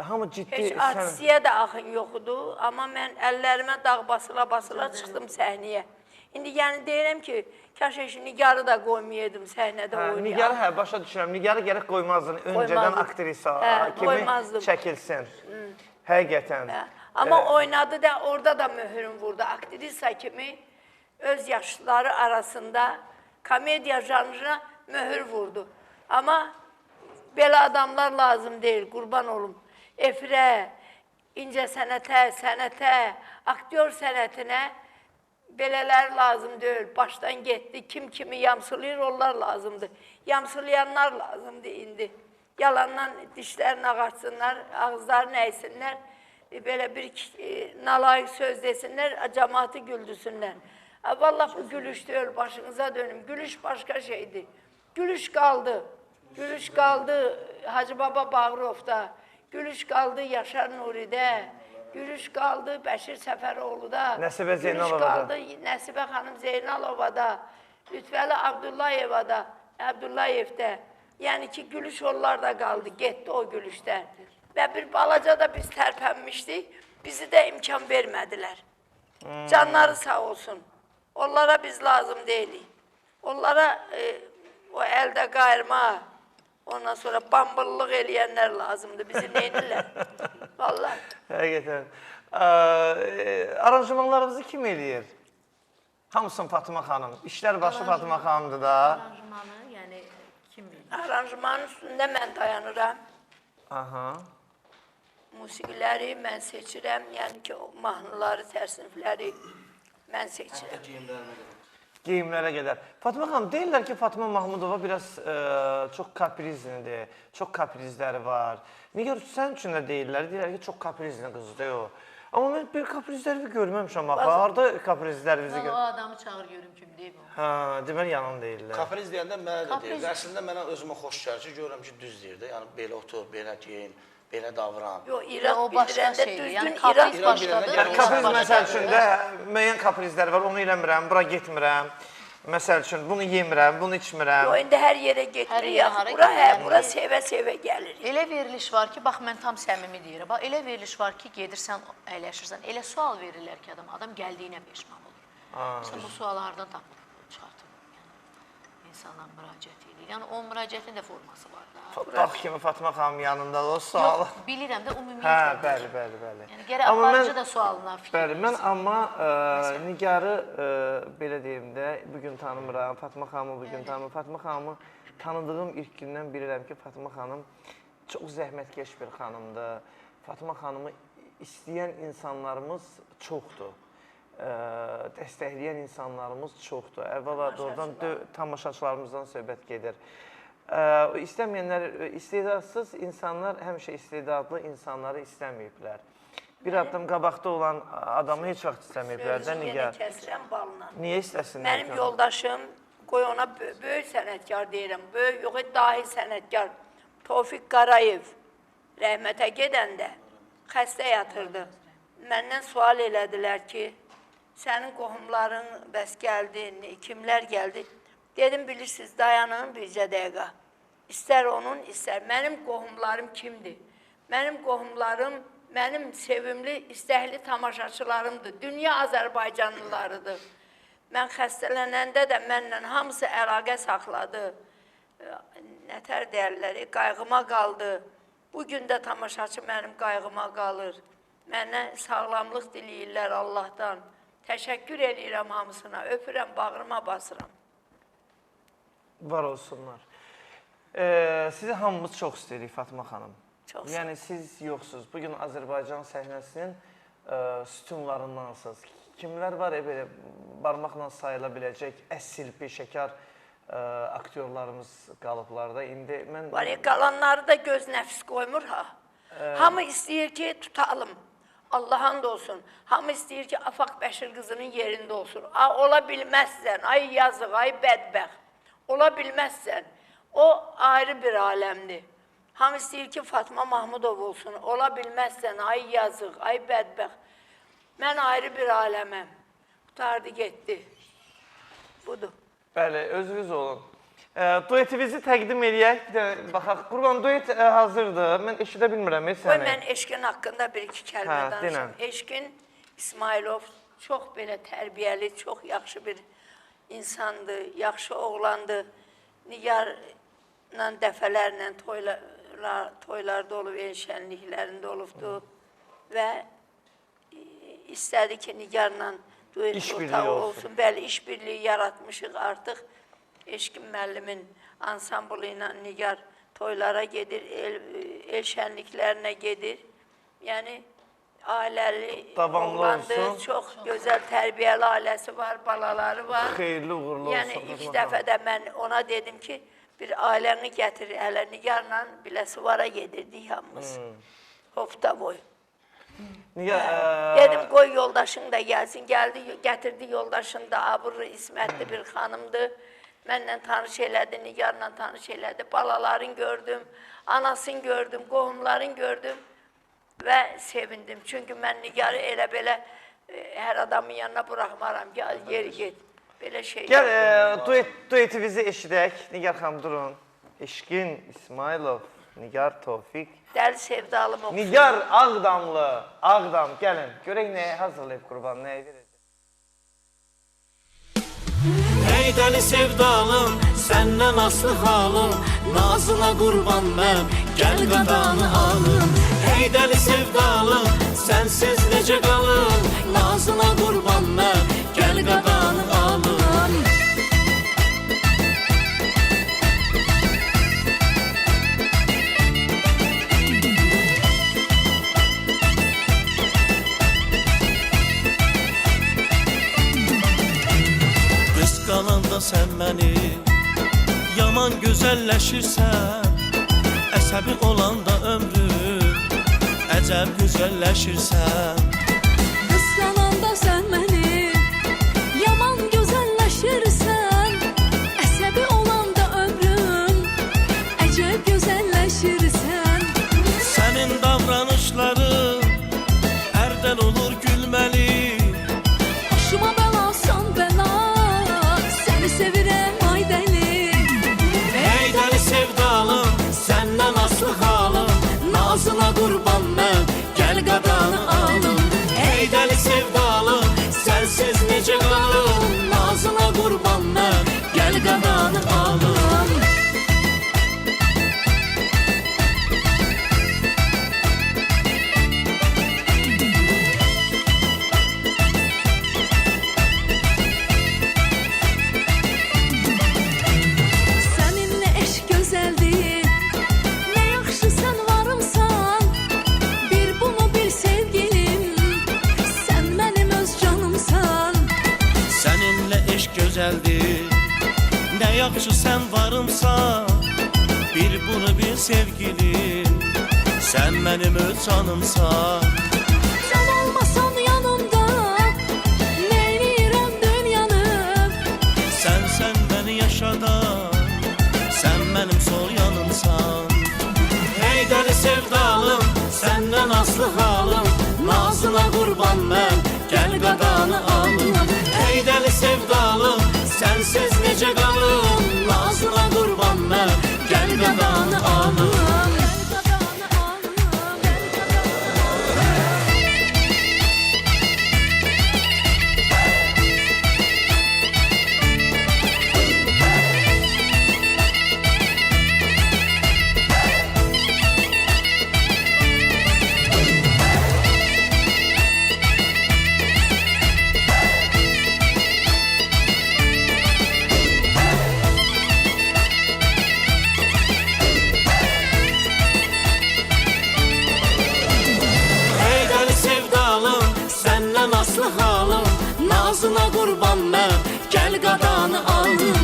Hamı ciddi... Heç artistiyə də axın yox idi, amma mən əllərimə dağ basıla çıxdım səhnəyə. İndi yəni deyirəm ki, kaş Nigarı da qoymayaydım səhnədə oynayaq. Nigarı, başa düşürəm. Nigarı gərək qoymazdın öncədən aktrisa kimi çəkilsin. Həqiqətən. Amma oynadı da, orada da möhürüm vurdu. Aktrisa kimi öz yaşlıları arasında komediya janrına möhür vurdu. Amma belə adamlar lazım deyil, qurban olum. Efirə, incə sənətə, aktyor sənətinə belələr lazım deyil. Başdan getdi, kim kimi yamsılayır, onlar lazımdır. Yamsılayanlar lazımdır indi. Yalandan dişlərini ağartsınlar, ağızlarını əysinlər. Belə bir nalayıq söz desinlər, cəmaatı güldürsünlər. Vallahi bu gülüş deyil, başınıza dönüm. Gülüş başqa şeydir. Gülüş qaldı. Gülüş qaldı Hacı Baba Bağırovda. Gülüş qaldı Yaşar Nuridə. Gülüş qaldı Bəşir Səfəroğlu'da. Nəsibə Zeynalova'da. Gülüş qaldı Nəsibə xanım Zeynalova'da. Lütfəli Abdullayev'də. Yəni ki, gülüş onlarda qaldı, getdi o gülüşdən. Və bir balaca da biz tərpənmişdik, bizi də imkan vermədilər. Canları sağ olsun. Onlara biz lazım deyilik. Onlara o əldə qayırma, ondan sonra bambıllıq eləyənlər lazımdır. Bizi neynirlər? Vallahi. Həqiqətən. Aranjmanlarınızı kim eləyir? Hamısın Fatma xanım. İşlər başı Fatma xanımdır da. Aranjmanı, yəni kim bilir? Aranjmanın üstündə mən dayanıram. Aha. Musiqiləri mən seçirəm, yəni ki, mahnıları, tərsnifləri mən seçirəm. Geyimlərə qədər. Fatma xanım, deyirlər ki, Fatma Mahmudova biraz çox kaprizlidir, çox kaprizləri var. Nigar, sən üçün də deyirlər ki, çox kaprizli qızdır o. Amma mən bir kaprizləri görməmişəm axı. Harada kaprizlərinizi O görmüşəm? adamı çağır görüm kim deyib o. Hə, deməli yalan deyirlər. Kapriz deyəndə mənə də deyir. Əslində mənə özümə xoş gəlir ki, görürəm ki, düz deyir də. Yəni belə otur, belə geyin, belə davran. Yox, İraq O başqa bildirəndə şeydir. düzdür, Yəni İraq kapriz başqadır. Yəni kapriz məsəl üçün də müəyyən kaprizlər var, onu eləmirəm, bura getmirəm. Məsəl üçün bunu yemirəm, bunu içmirəm. Yox, indi hər yerə getmirik, bura sevə-sevə gəlirik. Elə veriliş var ki, bax mən tam səmimi deyirəm. Bax elə veriliş var ki, gedirsən, əyləşirsən. Elə sual verirlər ki, adam gəldiyinə peşman olur. Məsələn, bu sualı hardan tapıb çıxartıb? insanlar müraciət edir. Yəni o müraciətin də forması var da. Bax kimi Fatma xanım yanında o sualı. Yox, bilirəm də ümumiyyətlə. Hə, bəli. Yəni gərək aparıcı da sualına fikir. Bəli, mən amma Nigarı belə deyim də, bugün tanımıram, Fatma xanımı bugün tanımıram. Fatma xanımı tanıdığım ilk gündən bilirəm ki, Fatma xanım çox zəhmətkeş bir xanımdır. Fatma xanımı istəyən insanlarımız çoxdur. Dəstəkləyən insanlarımız çoxdur. Əvvəla doğrudan tamaşaçılarımızdan söhbət gedir. İstəməyənlər, istedadsız insanlar həmişə istedadlı insanları istəməyiblər. Bir addım qabaqda olan adamı heç vaxt istəməyiblər də Nigar. Yenə kəsirəm balına. Niyə istəsinlər? Mənim yoldaşım, qoy ona böyük sənətkar deyirəm, böyük yox, dahi sənətkar. Tofiq Qarayev rəhmətə gedəndə xəstə yatırdı. Məndən sual elədilər ki, sənin qohumların bəs gəldi, kimlər gəldi? Dedim, bilirsiniz, dayanın bircə dəqiqə. İstər onun, istər. Mənim qohumlarım kimdir? Mənim qohumlarım, mənim sevimli, istəkli tamaşaçılarımdır. Dünya Azərbaycanlılarıdır. Mən xəstələnəndə də mənlə hamısı əlaqə saxladı. Nətər deyərlər, qayğıma qaldı. Bugün də tamaşaçı mənim qayğıma qalır. Mənə sağlamlıq diləyirlər Allahdan. Təşəkkür edirəm hamısına, öpürəm, bağrıma basıram. Var olsunlar. Sizi hamımız çox istəyirik Fatma xanım. Çox sağ olun. Yəni siz yoxsuz. Bugün Azərbaycan səhnəsinin sütunlarındansınız. Kimlər var belə barmaqla sayıla biləcək əsl peşəkar aktyorlarımız qalıblarda. İndi mən Var ya, qalanları da göz nəfs qoymur ha. Hamı istəyir ki, tutalım. Allah'ın da olsun. Hamı istəyir ki, Afaq Bəşir qızının yerində olsun. Ola bilməzsən, ay yazıq, ay bədbəxt. Ola bilməzsən. O ayrı bir aləmdir. Hamı istəyir ki, Fatma Mahmudov olsun. Ola bilməzsən, ay yazıq, ay bədbəxt. Mən ayrı bir aləməm. Qutardı, getdi. Budur. Bəli, özünüz olun. Duetimizi təqdim edək. Bir də baxaq. Qurban, duet hazırdır. Mən eşidə bilmirəm Qoy, səni. mən Eşqin haqqında bir-iki kəlmə danışım. Eşqin İsmailov çox belə tərbiyəli, çox yaxşı bir insandır, yaxşı oğlandır. Nigarla dəfələrlə toylarda olub, el şənliklərində olubdur və istədi ki, Nigarla duet ortağı olsun. Bəli, işbirliyi yaratmışıq artıq. Eşqin müəllimin ansamblı ilə Nigar toylara gedir, el şənliklərinə gedir. Yəni, ailəli oğlandır, çox gözəl tərbiyəli ailəsi var, balaları var. Xeyirli, uğurlu olsun. Yəni, ilk dəfə də mən ona dedim ki, bir ailəni gətir, hələ Nigarla Biləsivara gedirdik hamımız. Hofta boy. Dedim, qoy yoldaşın da gəlsin. Gəldi, gətirdi yoldaşın da, Abur İsmətli bir xanımdır. Mənlə tanış elədi, Nigarla tanış elədi. Balaların gördüm, anasını gördüm, qohumların gördüm və sevindim. Çünki mən Nigarı elə belə hər adamın yanına buraxmaram. Gəl, yeri get. Belə şey. Gəl, duetimizi eşidək. Nigar xanım, durun. Eşqin İsmailov, Nigar Tofiq. Dəli sevdalım oxusun. Nigar Ağdamlı, Ağdam, gəlin. Görək nəyə hazırlayıb Qurban, nəyə verəcək? Ey dəli sevdalım, səndən aslı halım, nazına qurban mən, gəl qadanı alım. Ey dəli sevdalım, sənsiz necə qalım, nazına qurban mən, gəl qadanı alım. Qısqananda sən məni yaman gözəlləşirsən, əsəbi olanda ömrüm əcəb gözəlləşirsən. Qısqananda sən məni yaman gözəlləşirsən, əsəbi olanda ömrüm əcəb gözəlləşirsən. Sənin davranışların ərdən olur gülməli, Başıma bəlasan bəla, səni sevirəm ay dəli. ey dəli sevdalım, səndən aslı halım, nazına qurban mən, gəl qadanı alım. Ey dəli sevdalım, sənsiz necə qalım, nazına qurban mən, gəl qadanı alım. gözəldir. Nə yaxşı sən varımsan, bir bunu bil sevgilim. Sən mənim öz canımsan. Sən olmasan yanımda, neyləyirəm dünyanı. Sən məni yaşadan, sən mənim sol yanımsan. Hey dəli sevdalım, səndən aslı halım, nazına qurban mən, gəl qadanı alım. Hey dəli sevdalım, sənsiz necə qalım, nazına qurban mən, gəl qadanı alım. Aslı halım, nazına qurban mən, gəl qadanı alım.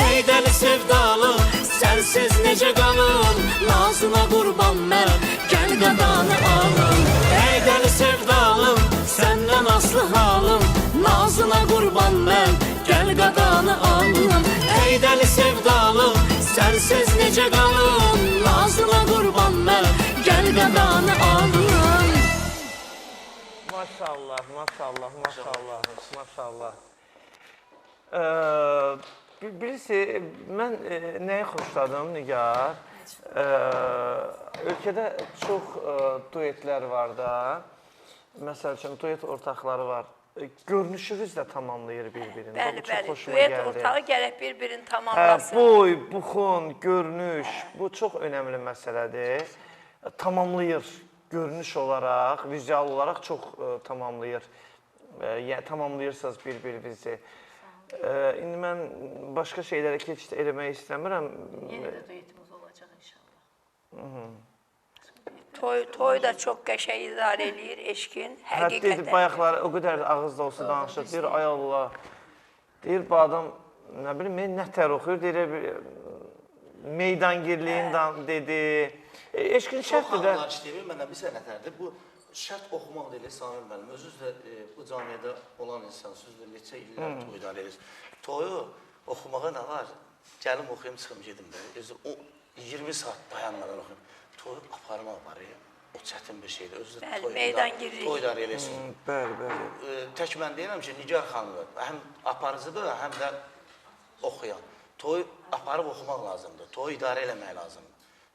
Ey dəli sevdalım, sənsiz necə qalım, nazına qurban mən, gəl qadanı alım. Ey dəli sevdalım, səndən aslı halım, nazına qurban mən, gəl qadanı alım. Ey dəli sevdalım, sənsiz necə qalım, nazına qurban mən, gəl qadanı alım. Maşallah, maşallah, maşallah, maşallah. Birisi, mən nəyi xoşladım, Nigar? Ölkədə çox duetlər var da. Məsəl üçün, duet ortaqları var. Görünüşünüz də tamamlayır bir-birini. Bəli, Çox bəli. xoşuma Duet gəldi. ortağı gərək bir-birini Hə, tamamlasın. boy, buxun, görünüş, bu çox önəmli məsələdir. Tamamlayır. Görünüş olaraq, vizual olaraq çox tamamlayır. Yəni, tamamlayırsınız bir-birinizi. İndi mən başqa şeylərə keçid eləmək istəmirəm. Yenə də duetimiz olacaq inşallah. Toy da çox qəşəng idarə eləyir eşkin, Hətta həqiqətən. bayaqları o qədər ağızda olsa danışır. Deyir, ay Allah. Deyir, bu adam, nə bilim, nətər oxuyur, deyir, meydangirliyin dedi. Eşkin şərtdir də. Çox hallar işləyir, mənə bir sənətərdir. Bu şərt oxumaq deyil, Samir müəllim. Özünüz də bu camiyyədə olan insansınız, neçə illər toylar edirsiniz. Toyu oxumağa nə var? Gəlim oxuyum, çıxım gedim də. 20 saat dayanmadan oxuyum. Toyu aparmaq var ya, o çətin bir şeydir. Özünüz Bəli, meydangirlik. toylar eləsin. Bəli, bəli. Tək mən deyirəm ki, Nigar xanımı həm aparıcıdır, həm də oxuyan. Toyu aparıb oxumaq lazımdır, toyu idarə eləmək lazımdır.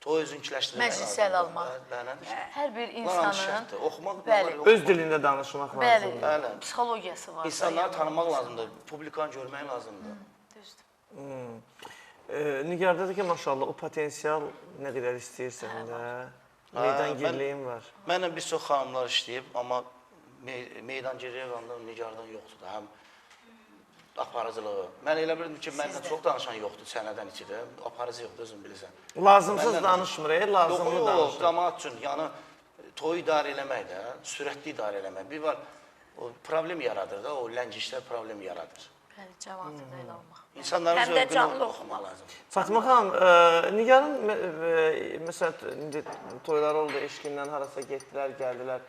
Toy özünkiləşdirmək Məclisə əl almaq. Hər bir insanın bəli, Öz dilində danışmaq bəli, lazımdır. psixologiyası var. İnsanları tanımaq lazımdır, publikanı görmək lazımdır. Düzdür. Nigarda da ki, maşallah, o potensial nə qədər istəyirsən də. Meydangirliyin var. Mənlə bir çox xanımlar işləyib, amma meydangirliyə qalanda Nigardan yoxdur da. Həm aparıcılığı. Mən elə bildim ki, məndən çox danışan yoxdur sənədən içidə. Aparıcı yoxdur, özün bilirsən. Lazımsız danışmır, lazımlı Yox, danışır. cəmaat üçün, yəni toyu idarə eləmək də, sürətli idarə eləmək. Bir var, o problem yaradır da, o ləngişlər problem yaradır. Bəli, cəmaatı da elə almaq. İnsanların Həm də zövqünü canlı oxumaq lazım. Fatma xanım, Nigarın, məsələn, toyları oldu, eşqindən harasa getdilər, gəldilər.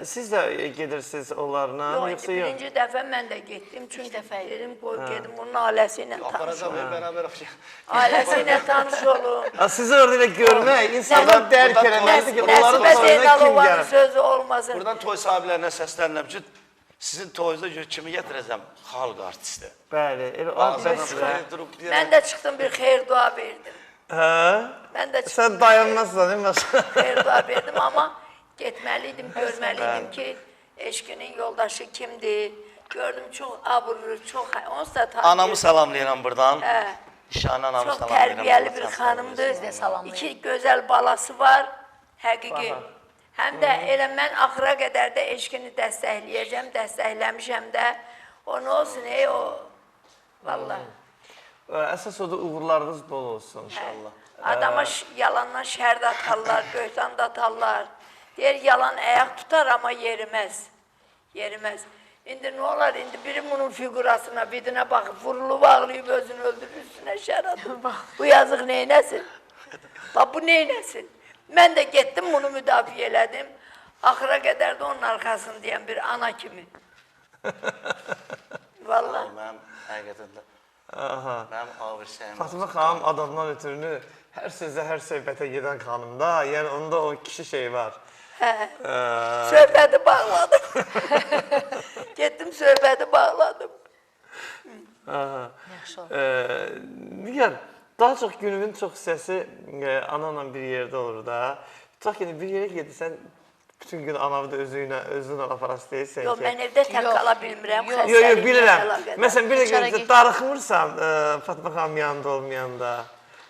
Siz də gedirsiniz onlarla, Yox, birinci dəfə mən də getdim. Çünki dedim, qoy gedim, bunun ailəsi ilə tanış Aparacaq, olum. bərabər oxuyaq. Ailəsi ilə tanış olum. Sizi orada ilə görmək, insanlar dərk eləməlidir ki, onların Nəsibə toyuna kim Zeynalovanın gəlir? sözü olmasın. Buradan toy sahiblərinə səslənirəm ki, sizin toyunuza kimi gətirəcəm xalq artisti. Bəli, elə abidəsilə. Mən də çıxdım, bir xeyir dua verdim. Hə? Mən də çıxdım, Sən dayanmazsan, değil mi? xeyir dua verdim, amma getməliydim, görməliydim ki, eşkinin yoldaşı kimdir. Gördüm, çox aburlu, çox... Onsuz da tanıyır. Anamı salamlayıram buradan. Hə. Nişanə anamı Çox salamlayıram. tərbiyəli bir xanımdır. Biz də salamlayırıq. 2 gözəl balası var, həqiqi. Həm də elə mən axıra qədər də eşkini dəstəkləyəcəm, dəstəkləmişəm də. O nə olsun, o. Vallahi. Əsas o da uğurlarınız bol olsun inşallah. Adama yalandan şəhər də atarlar, göytan da atarlar. Deyir, yalan ayaq tutar, amma yeriməz. Yeriməz. İndi nə olar? İndi biri bunun figurasına, birinə baxıb, vurulub ağlayıb özünü öldürür, üstünə şər atıb. Bu yazıq neynəsin? Bax, bu neynəsin? Mən də getdim, bunu müdafiə elədim. Axıra qədər də onun arxasını deyən bir ana kimi. Vallahi. Mənim həqiqətən də Aha. mənim ağır səyim. Fatıma xanım adamdan ötürünü hər sözə, hər söhbətə gedən xanımda, yəni onda o kişi şey var. Söhbəti bağladım. Getdim, söhbəti bağladım. Yaxşı oldu. Nigar, daha çox günümün çox hissəsi ananla bir yerdə olur da. Tutaq ki, bir yerə gedirsən, bütün gün anavı da özünlə aparası deyilsən ki. Yox, mən evdə tək Yox, qala bilmirəm. yox. Yox, bilirəm. Əlaqədar. Məsələn, bir də İçəri görürsən, get. darıxmırsan Fatıma xanım yanında olmayanda.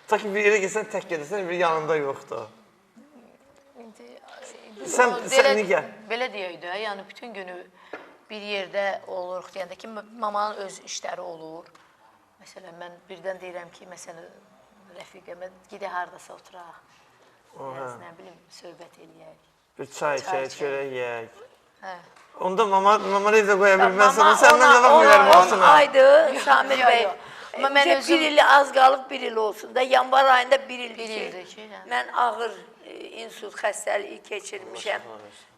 Tutaq ki, bir yerə getsən, tək gedirsən, bir yanında yoxdur. Sən Nigar. Belə deyək də, yəni bütün günü bir yerdə oluruq deyəndə ki, mamanın öz işləri olur. Məsələn, mən birdən deyirəm ki, məsələn, rəfiqəmə gedək hardasa oturaq. Nə bilim, söhbət eləyək. Bir çay içək, içək. çörək yeyək. Hə. Onda mama evdə qoya bilməzsən, Mama səndən də vaxt verməm ona olsun. aydı Samir Yox, bəy. yox. Amma mən özüm- Bir ili az qalıb bir il olsun da. Yanvar ayında bir ildir Bir ildir ki, ki, yəni. mən ağır insult xəstəliyi keçirmişəm.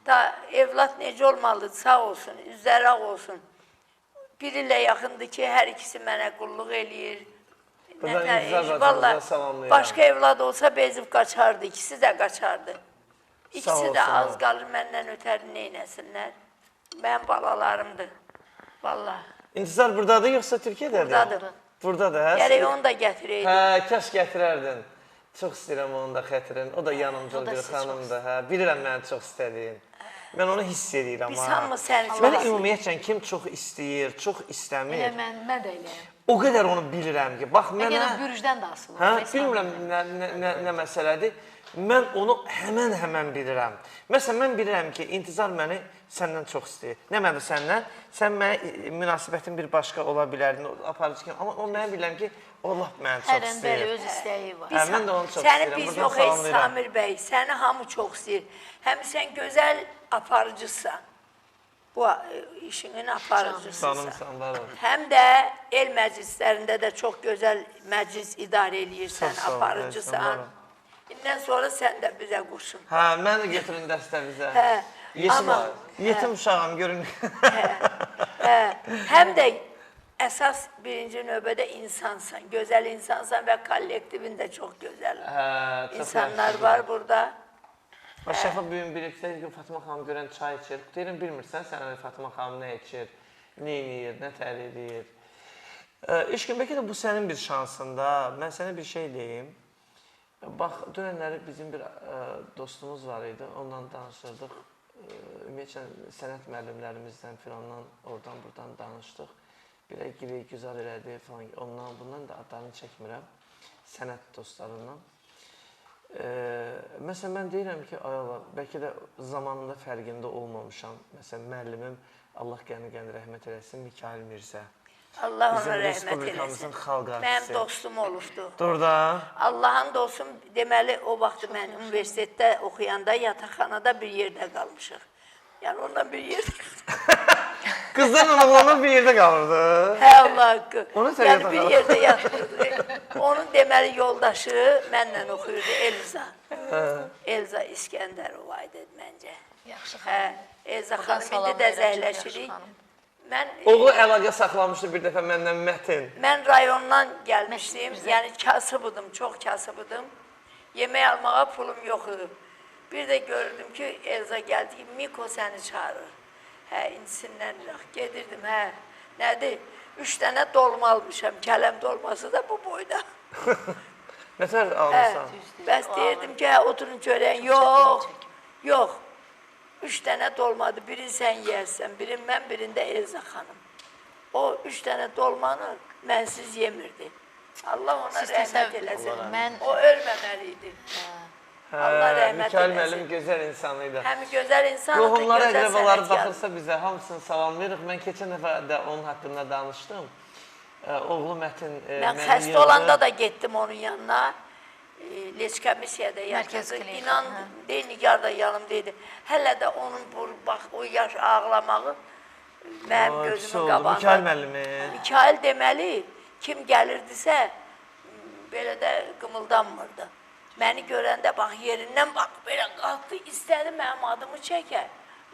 Da evlat necə olmalıdır, sağ olsun, üzləri ağ olsun. Bir ilə yaxındır ki, hər ikisi mənə qulluq eləyir. Buradan Nətər, İntizar bacımıza vallahi, salamlayıram. başqa evlad olsa bezib qaçardı, ikisi də qaçardı. İkisi də olsunlar. az qalır məndən ötəri neynəsinlər. Mənim balalarımdır. Vallahi. İntizar buradadır yoxsa Türkiyədədir? Buradadır. Buradadır, hə? Gərək onu da gətirəydim. Hə, kəş gətirərdin. Çox istəyirəm onun da xətrin. O da yanımcıl O da bir sizi çox xanımdır, hə. Bilirəm məni çox istədiyin. Mən onu hiss edirəm, Biz ha. hamı səni çox Məni istəyir. ümumiyyətlə kim çox istəyir, çox Elə istəmir. mən də eləyəm. O qədər onu bilirəm ki, bax mənə... Yəni bürücdən də asılı. Hə, bilmirəm nə məsələdir. Mən onu həmən bilirəm. Məsələn, mən bilirəm ki, İntizar məni səndən çox istəyir. Nə məndə səndən? Sən mənə münasibətin bir başqa ola bilərdin, aparıcı kimi. Amma o mən bilirəm ki, o lap məni çox Hərən bəli, istəyir. öz istəyi var. Hə, mən də onu çox Səni istəyirəm. biz Buradan yox, ey salamlayıram. Samir bəy, səni hamı çox istəyir. Həm sən gözəl aparıcısan. Bu işinin aparıcısısan. Sanımsan, var ol. Həm də el məclislərində də çox gözəl məclis idarə eləyirsən, Çox sağ ol, aparıcısan. var ol. İndən sonra sən də bizə qurşun. Hə, mən də götürün dəstə bizə. Hə, amma- Yetim uşağım, görün. Hə, həm də əsas birinci növbədə insansan, gözəl insansan və kollektivin də çox gözəl Hə, çox insanlar yaxşıdır. var burada. Bax, Şəfa bugün birlikdə ki, Fatıma xanım görən çay içir. Deyirəm, bilmirsən sən Fatıma xanım nə içir, nə eləyir, nə tər eləyir. İşkin, bəlkə də bu sənin bir şansında. Mən sənə bir şey deyim. Bax, dönənləri bizim bir dostumuz var idi, ondan danışırdıq. Ümumiyyətlə, sənət müəllimlərimizdən filandan, oradan, buradan danışdıq. Belə gili güzar elədi falan, ondan, bundan da adlarını çəkmirəm, sənət dostlarından. Məsələn, mən deyirəm ki, ay Allah, bəlkə də zamanında fərqində olmamışam. Məsələn, müəllimim, Allah qəni rəhmət eləsin, Mikail Mirzə. Allah Bizim ona rəhmət Respublikamızın eləsin. xalq artisti. Mənim dostum olubdu. Dur da. Allah'ın dostum deməli o vaxt mən universitetdə oxuyanda yataqxanada bir yerdə qalmışıq. Yəni ondan bir yerdə. Qızlarla oğlanlar bir yerdə qalırdı. Hə Allah haqqı. Onu sən Yəni yatağa bir qal. yerdə yatırdı. Onun deməli yoldaşı mənlə oxuyurdu Elza. Elza İskəndərova idi məncə. Yaxşı Hə, xanım. Elza Buradan xanım indi də salamlayıram, çox yaxşı zəhləşirik. xanım. Mən Oğlu əlaqə saxlamışdı bir dəfə məndən Mətin. Mən rayondan gəlmişdim, yəni kasıbıdım, çox kasıbıdım. Yemək almağa pulum yox idi. Bir də gördüm ki, Elza gəldi ki, Miko səni çağırır. Hə, incisindən gedirdim, hə. Nədir? 3 dənə dolma almışam, kələm dolması da bu boyda. Nətər Hə, alırsan? bəs deyirdim ki, hə, oturun çörəyin. Yox, yox. 3 dənə dolmadı, birini sən yeyərsən, birini mən, birində Elza xanım. O 3 dənə dolmanı mənsiz yemirdi. Allah ona Siz rəhmət təsəvvür- eləsin. Mən- O ölməməli idi. Allah rəhmət Mikail eləsin. müəllim gözəl insan idi. Həm gözəl insandır, Qohumları, gözəl əqrəbaları sənətkar. baxırsa bizə hamısını salamlayırıq. Mən keçən dəfə də onun haqqında danışdım. Oğlu Mətin Mən məni xəstə yığdı. olanda da getdim onun yanına. Leç komissiyada Mərkəz yatırdı. klinika, İnan, hə. Nigar da yanımdaydı. Hələ də onun bax o yaş ağlamağı Mənim Pis gözümün oldu. qabağında. Mikail müəllimi. Mikail deməli, kim gəlirdisə, belə də qımıldanmırdı. Məni görəndə bax yerindən bax belə qalxdı, istədi mənim adımı çəkə.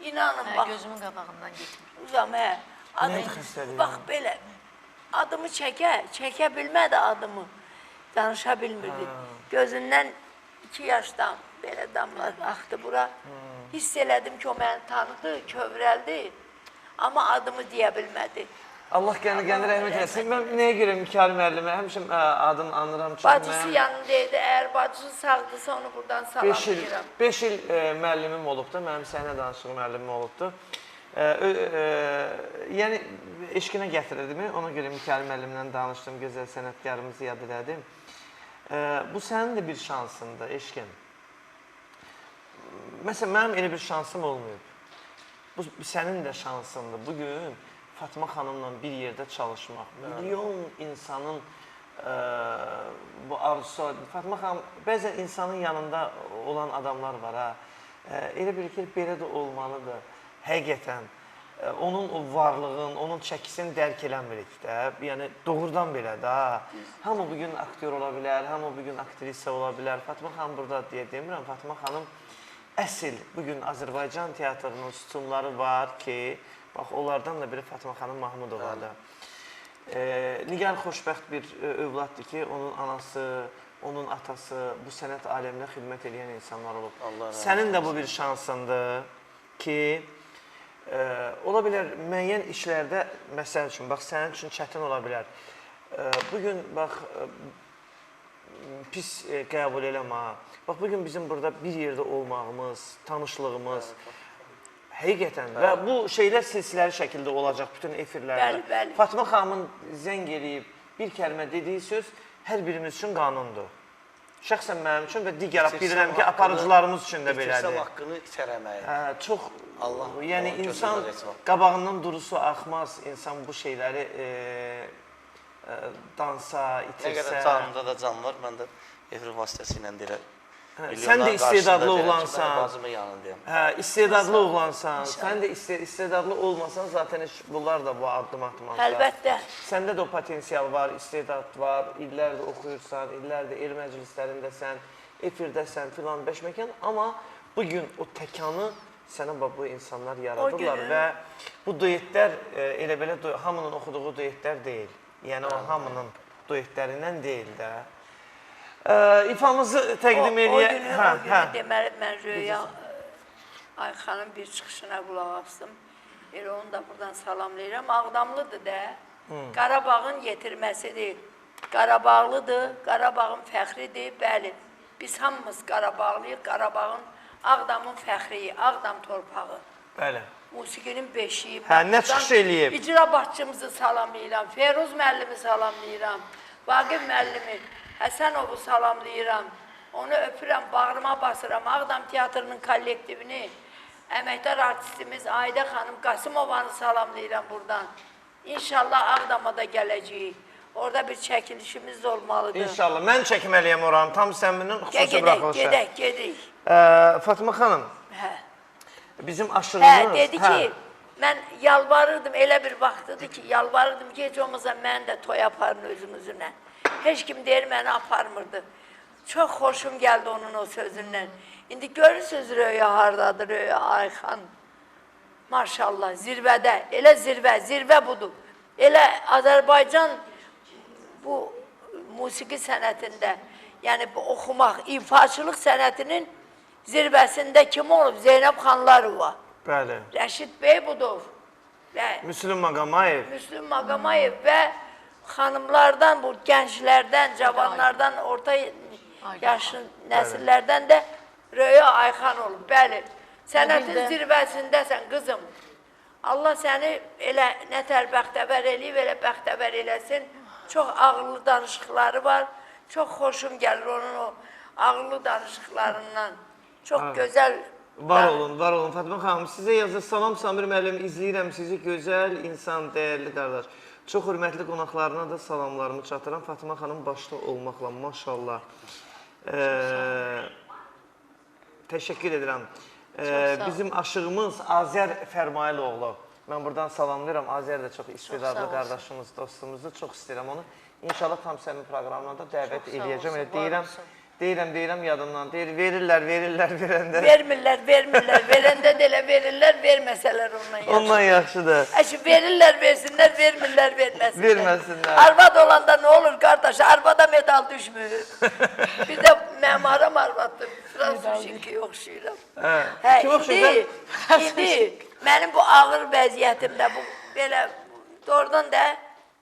İnanın Hə, bax, gözümün qabağından getmir. uzam hə. Nədir xəstəliyi? Bax belə, adımı çəkə bilmədi adımı. Danışa bilmirdi. Gözündən 2 yaşdan belə damlar axdı bura. Hiss elədim ki, o məni tanıdı, kövrəldi. Amma adımı deyə bilmədi. Allah qəni rəhmət eləsin. Mən nəyə görə Mikail müəllimə həmişə adını anıram ki, Bacısı yanındaydı, əgər bacısı sağdırsa onu buradan 5 salamlayıram. il müəllimim olubdu, mənim səhnə danışığı müəllimim olubdu. Yəni eşqinə gətirirdim, ona görə Mikail müəllimlə danışdım, gözəl sənətkarımızı yad elədim. Bu sənin də bir şansındır, eşqin. Məsələn, mənim elə bir şansım olmayıb. Bu sənin də şansındır. Bugün Fatma xanımla bir yerdə çalışmaq, milyon insanın bu arzusu. Fatma xanım, bəzən insanın yanında olan adamlar var ha. Elə bir ki, belə də olmalıdır. Həqiqətən, onun o varlığın, onun çəkisini dərk eləmirik də. Yəni, doğrudan belə də. Hamı bugün aktyor ola bilər, hamı bugün aktrisa ola bilər. Fatma xanım burada deyə demirəm. Fatma xanım əsl bugün Azərbaycan teatrının sütunları var ki, bax, onlardan da biri Fatma xanım Mahmudovadır. Nigar xoşbəxt bir övladdır ki, onun anası, onun atası bu sənət aləminə xidmət edən insanlar olub. Sənin də bu bir şansındır ki, ola bilər müəyyən işlərdə, məsəl üçün, bax, sənin üçün çətin ola bilər. Bugün, bax, pis qəbul eləmə. Bax, bugün bizim burada bir yerdə olmağımız, tanışlığımız, həqiqətən və bu şeylər silsiləli şəkildə olacaq bütün efirlərdə. Bəli. Fatma xanımın zəng eləyib bir kəlmə dediyi söz hər birimiz üçün qanundur. Şəxsən mənim üçün və digər bilirəm ki, aparıcılarımız üçün də belədir. İtirsəm haqqını itərəməyi. Çox, Allah yəni gözündən insan etmə. qabağından durusu axmaz, insan bu şeyləri dansa, Nə itirsə. qədər canımda da can var, mən də efir vasitəsilə deyirəm. Sən də istedadlı oğlansan. Mən bacımın yanındayım. Hə, istedadlı oğlansan. Sən də istedadlı olmasan, zaten heç bunlar da bu addım atmazlar. Əlbəttə. Səndə də o potensial var, istedad var, illərdir oxuyursan, illərdir el məclislərindəsən, efirdəsən filan beş məkan. Amma bugün o təkanı sənə bu insanlar yaradıblar və bu duetlər elə belə hamının oxuduğu duetlər deyil. Yəni o hamının duetlərindən deyil də. İfamızı təqdim O eləyək. günü deməli, mən Röya Ayxanın bir çıxışına qulaq asdım. Elə onu da buradan salamlayıram. Ağdamlıdır da. Qarabağın yetirməsidir. Qarabağlıdır, Qarabağın fəxridir. Bəli, biz hamımız Qarabağlıyıq. Qarabağın, Ağdamın fəxriyi, Ağdam torpağı. Bəli. Musiqinin beşiyi. Hə, nə çıxış eləyib? İcra başçımızı salamlayıram. Feruz müəllimi salamlayıram. Vaqif müəllimi, Həsənovu salamlayıram. Onu öpürəm, bağrıma basıram. Ağdam Teatrının kollektivini, əməkdar artistimiz Aidə xanım Qasımovanı salamlayıram buradan. İnşallah Ağdama da gələcəyik. Orada bir çəkilişimiz olmalıdır. İnşallah. Mən çəkməliyəm oranı. Tam sən bunun xüsusi buraxılışa. Gedək. Fatma xanım, Hə. bizim aşırımız... Hə, dedi ki, mən yalvarırdım, elə bir vaxtıdır ki, yalvarırdım ki, heç olmasa mən də toy aparın özünüzünə. Heç kim deyir, məni aparmırdı. Çox xoşum gəldi onun o sözündən. İndi görürsünüz Röya hardadır, Röya Ayxan. Maşallah, zirvədə, elə zirvə budur. Elə Azərbaycan bu musiqi sənətində, yəni bu oxumaq, ifaçılıq sənətinin zirvəsində kim olub? Zeynəb Xanlarova. Bəli. Rəşid Beybudov. Müslüm Maqamayev. Müslüm Maqamayev və xanımlardan, bu gənclərdən, cavanlardan, orta yaşlı nəsillərdən də Röya Ayxan olub. Bəli, sənətin zirvəsindəsən qızım. Allah səni elə nətər bəxtəvər eləyib, elə bəxtəvər eləsin. Çox ağıllı danışıqları var. Çox xoşum gəlir onun o ağıllı danışıqlarından. Çox gözəl. Var olun Fatma xanım. Sizə yazır, salam Samir müəllim, izləyirəm sizi, gözəl insan, dəyərli qardaş. Çox hörmətli qonaqlarına da salamlarımı çatdıram. Fatma xanım başda olmaqla, maşallah. Təşəkkür edirəm. Bizim aşığımız Azər Fərmayıloğlu. Mən buradan salamlayıram. Azər də çox sağ istedadlı olsun. qardaşımız, dostumuzdur. Çox istəyirəm onu. İnşallah tam sənin proqramına da dəvət Çox sağ eləyəcəm. olsun, Elə var deyirəm, olsun. deyirəm yadımdan deyir. Verirlər verəndə. Vermirlər. Verəndə də elə verirlər, verməsələr ondan yaxşı. Ondan yaxşıdır. Əşi verirlər, versinlər, vermirlər, verməsinlər. Verməsinlər. Arvad olanda nə olur qardaş? Arvada medal düşmür. Bir də mənim aram arvaddır. Fransuzşinki oxşuyuram. Hə, Kim oxşuyur? indi mənim bu ağır vəziyyətimdə bu belə doğrudan da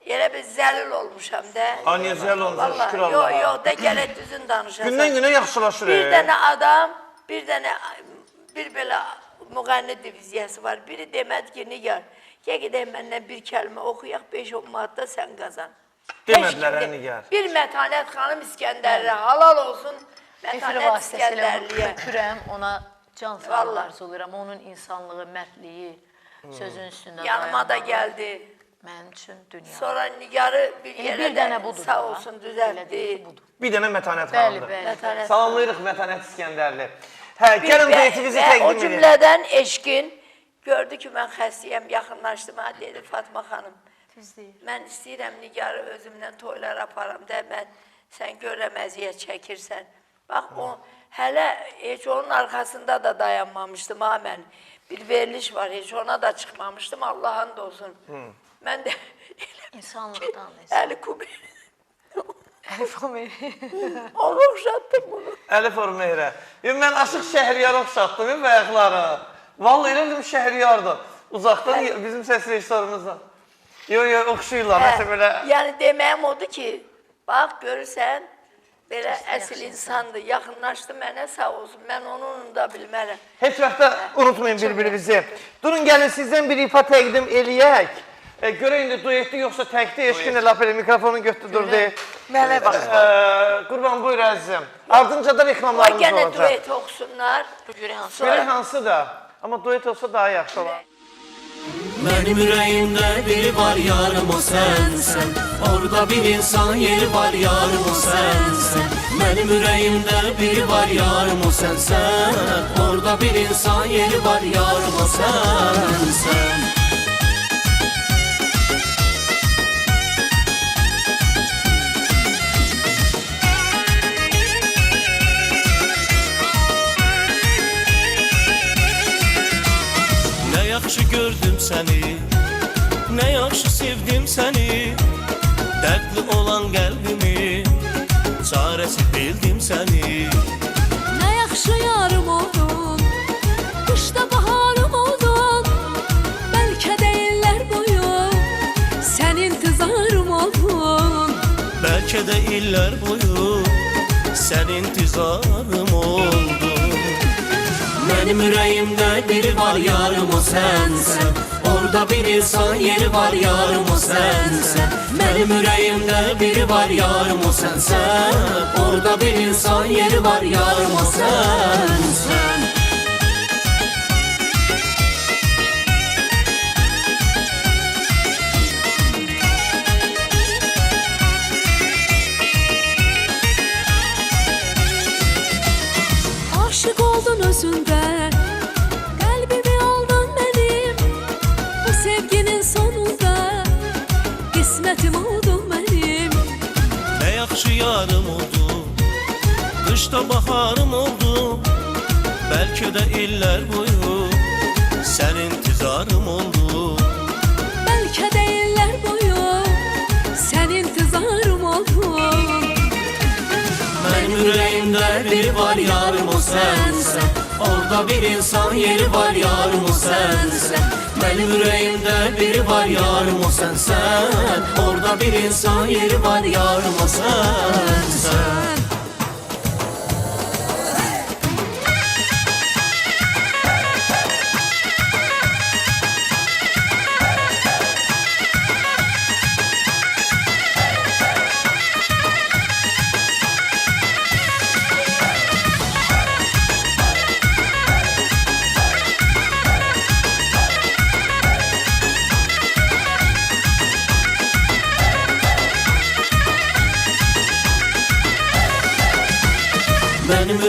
elə bir zəlil olmuşam da. Aniyə zəl olmuş, şükür Yox, Allaha. yox, da gələk düzün danışasan. Gündən-günə yaxşılaşır. Bir dənə adam, bir belə müğənni diviziyası var. Biri demədi ki, Nigar, gəl gedək məndən bir kəlmə oxuyaq, 5-10 manatda sən qazan. Demədilər, Heç hə, kim de- Nigar. Bir Mətanət xanım İskəndərli, halal olsun Efir Mətanət vasitəsilə İskəndərliyə. öpürəm, ona can sağlığı Vallahi. arzulayıram. Onun insanlığı, mərdliyi, sözün üstündə Yanıma da dayanmağı gəldi. Mənim üçün dünya. Sonra Nigarı bir Bir yerə dənə də budur. sağ da. olsun Elə deyil ki, düzəltdi. budur. Bir dənə Mətanət Bəli, xanımdır. bəli. Mətanət Salamlayırıq Mətanət İskəndərli. Hə, gəlin duetimizi Və o təqdim edin. cümlədən eşkin gördü ki, mən xəstəyəm, yaxınlaşdım. Ha, dedi Fatma xanım, mən istəyirəm Nigarı özümdən toylara aparam da, sən görəm əziyyət çəkirsən. Bax, o hələ heç onun arkasında da dayanmamışdım ha mən. Bir veriliş var, heç ona da çıxmamışdım, Allah'ın da olsun. Mən də İnsanlıqdan. Əli Kubi, onu oxşatdım bunu. Əlif Ormeyrə. Mən Aşıq Şəhriyar oxşatdım bayaqları. Vallahi elə dedim Şəhriyardır. Uzaqdan bizim səs rejissorumuzdan. Yox, oxşuyurlar. Nəsə belə. Yəni deməyim odur ki, bax görürsən, belə əsl insandır, yaxınlaşdı mənə sağ olsun, mən onu unuda bilmərəm. Heç vaxtda unutmayın bir-birinizi. Durun gəlin sizdən bir ifa təqdim eləyək. Görək indi duetli yoxsa təkli eşkin elə belə mikrofonu götürdürdü. Mənə bax. Qurban buyur əzizim. Ardınca da Qoy reklamlarımız gənə olacaq. duet oxusunlar. Görək hansı da. Amma duet olsa daha yaxşı olar. Benim yüreğimde biri var yarım o sensen. Orada bir insan yeri var yarım o sensen. Benim yüreğimde biri var yarım o sensen. Orada bir insan yeri var yarım o sensen. Ne yaxşı gördüm seni, ne yaxşı sevdim seni. Dertli olan qəlbimi, çarəsi bildim seni. Ne yaxşı yarım oldun, qışda baharım oldun. Bəlkə də illər boyu sən intizarım oldun. Belki de iller boyu sen intizarım oldun. Benim yüreğimde biri var yarım o sensen. Orada bir insan yeri var yarım o sensen. Benim yüreğimde biri var yarım o sensen. Orada bir insan yeri var yarım o sensen. Aşık oldun özünde, kalbimi aldın benim. Bu sevginin sonunda kısmetim oldun benim. Ne yaxşı yarım oldu, qışda baharım oldu. Belki de iller boyu sen intizarım oldu. Belki de iller boyu sen intizarım oldun. Benim yüreğimde biri var yarım o sensen. Orada bir insan yeri var yarım o sensen. Benim yüreğimde biri var yarım o sensen. Orada bir insan yeri var yarım o sensen.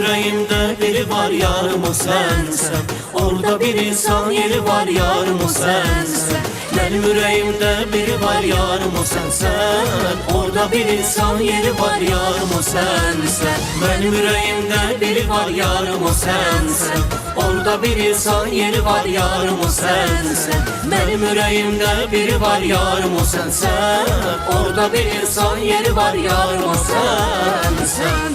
yüreğimde biri var yarım o sensen. Orada bir insan yeri var yarım o sensen. Benim yüreğimde biri var yarım o sensen. Orada bir insan yeri var yarım o sensen. Benim yüreğimde biri var yarım o sensen. Orada bir insan yeri var yarım o sensen. Benim yüreğimde biri var yarım o sensen. Orada bir insan yeri var yarım o sensen.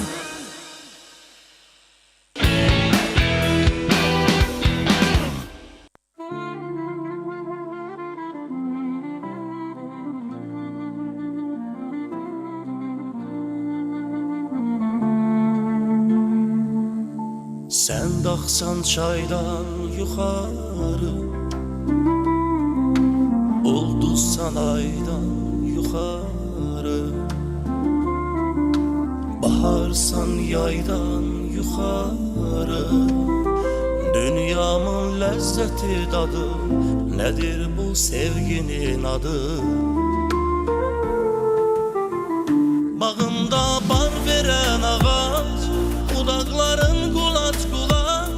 Sen dağsan çaydan yukarı, ulduzsan aydan yukarı, baharsan yaydan yukarı. Dünyamın lezzeti tadı, nedir bu sevginin adı? Bağımda bar veren ağaç, budakların kulaç kulaç.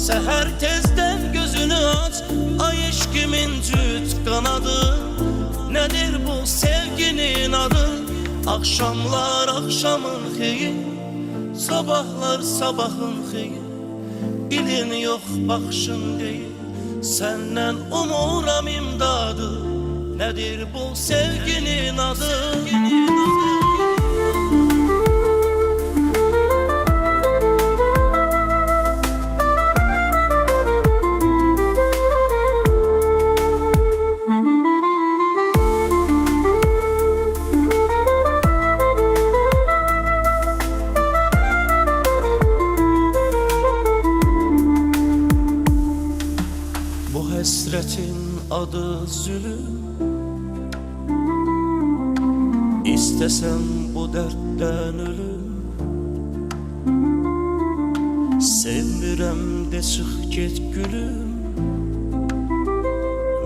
Seher tezden gözünü aç, ay eşkimin cüt kanadı. Nedir bu sevginin adı? Akşamlar akşamın xeyir, sabahlar sabahın xeyir. Dilin yok bakışın değil, senden umuram imdadı. Nedir bu sevginin adı? Hasretin adı zulüm. İstesem bu dertten ölüm. Sevmirem de çık git gülüm.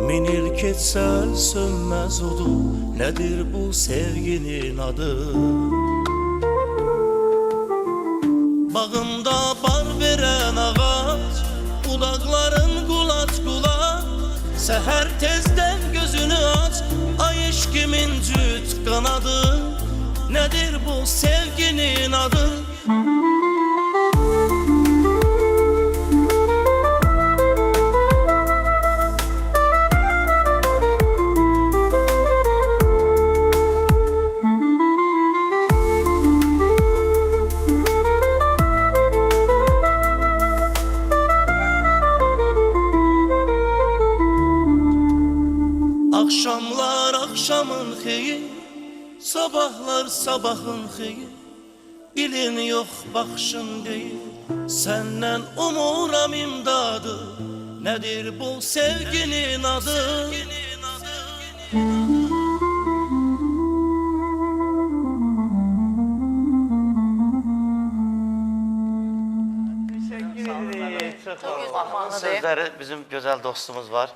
Minir ketsel sönmez odu. Nedir bu sevginin adı? Bağımda bar veren ağaç, budakların kulaç kulaç. Seher tezden gözünü aç, ay eşkimin cüt kanadı. Nedir bu sevginin adı? Akşamlar akşamın xeyir, sabahlar sabahın xeyir. Dilin yok bakışın değil, senden umuram imdadı. Nedir bu sevginin adı? Teşekkür ederim. Çok sağ olun. Zamanıdır. Sözleri bizim güzel dostumuz var.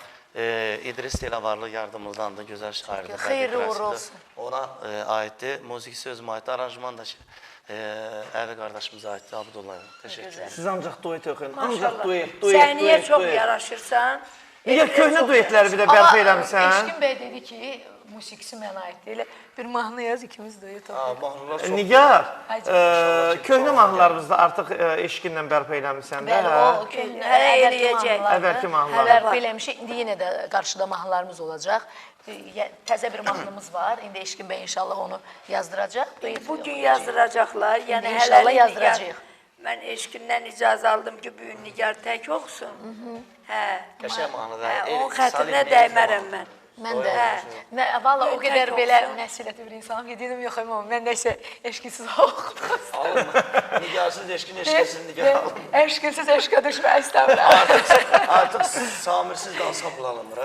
İdris Delavarlı yardımımızdan da güzel şairdir. Xeyirli bədii uğurlu bədii. olsun. Ona aittir. Musiqi sözümə aittir. Aranjman da Əli qardaşımıza aittir. Abdullah. Teşekkür ederim. Siz ancaq duet oxuyun. Ancaq duet, Sən niyə duet, çox duet. yaraşırsan? Niyə köhnə duetləri bir də bərpa eləmisən? Eşkin Bey dedi ki, musiqisi mənə aiddir. Elə bir mahnı yaz, ikimiz duet oxuyaq. Mahnılar çox Nigar, Haydi. köhnə mahnılarımızda artıq eşqinlə bərpa eləmisən də, Bəli, hə? o köhnə, Hələ əvvəlki eləyəcək. mahnılardır. Əvvəlki mahnılar. Bərpa eləmişik. İndi yenə də qarşıda mahnılarımız olacaq. Təzə bir mahnımız var. İndi Eşkin Bey inşallah onu yazdıracaq. Bugün yazdıracaqlar. Yəni İndi inşallah hələlik yazdıracağıq. Mən eşqindən icazə aldım ki, bu gün Nigar tək oxusun. Hə. qəşəng mahnıdır. Hə, onun xətrinə dəymərəm mən. Mən də. Hə. Valla o Tək qədər belə olsun. məsuliyyətli bir insanım ki, dedim yox amma mən nəsə eşqisiz oxudum. Alınma. Nigarsız eşkin, eşkinsiz nigar alınma. Eşqsiz eşqə düşmək istəmirəm. Artıq siz samirsiz də ansambl alınmır.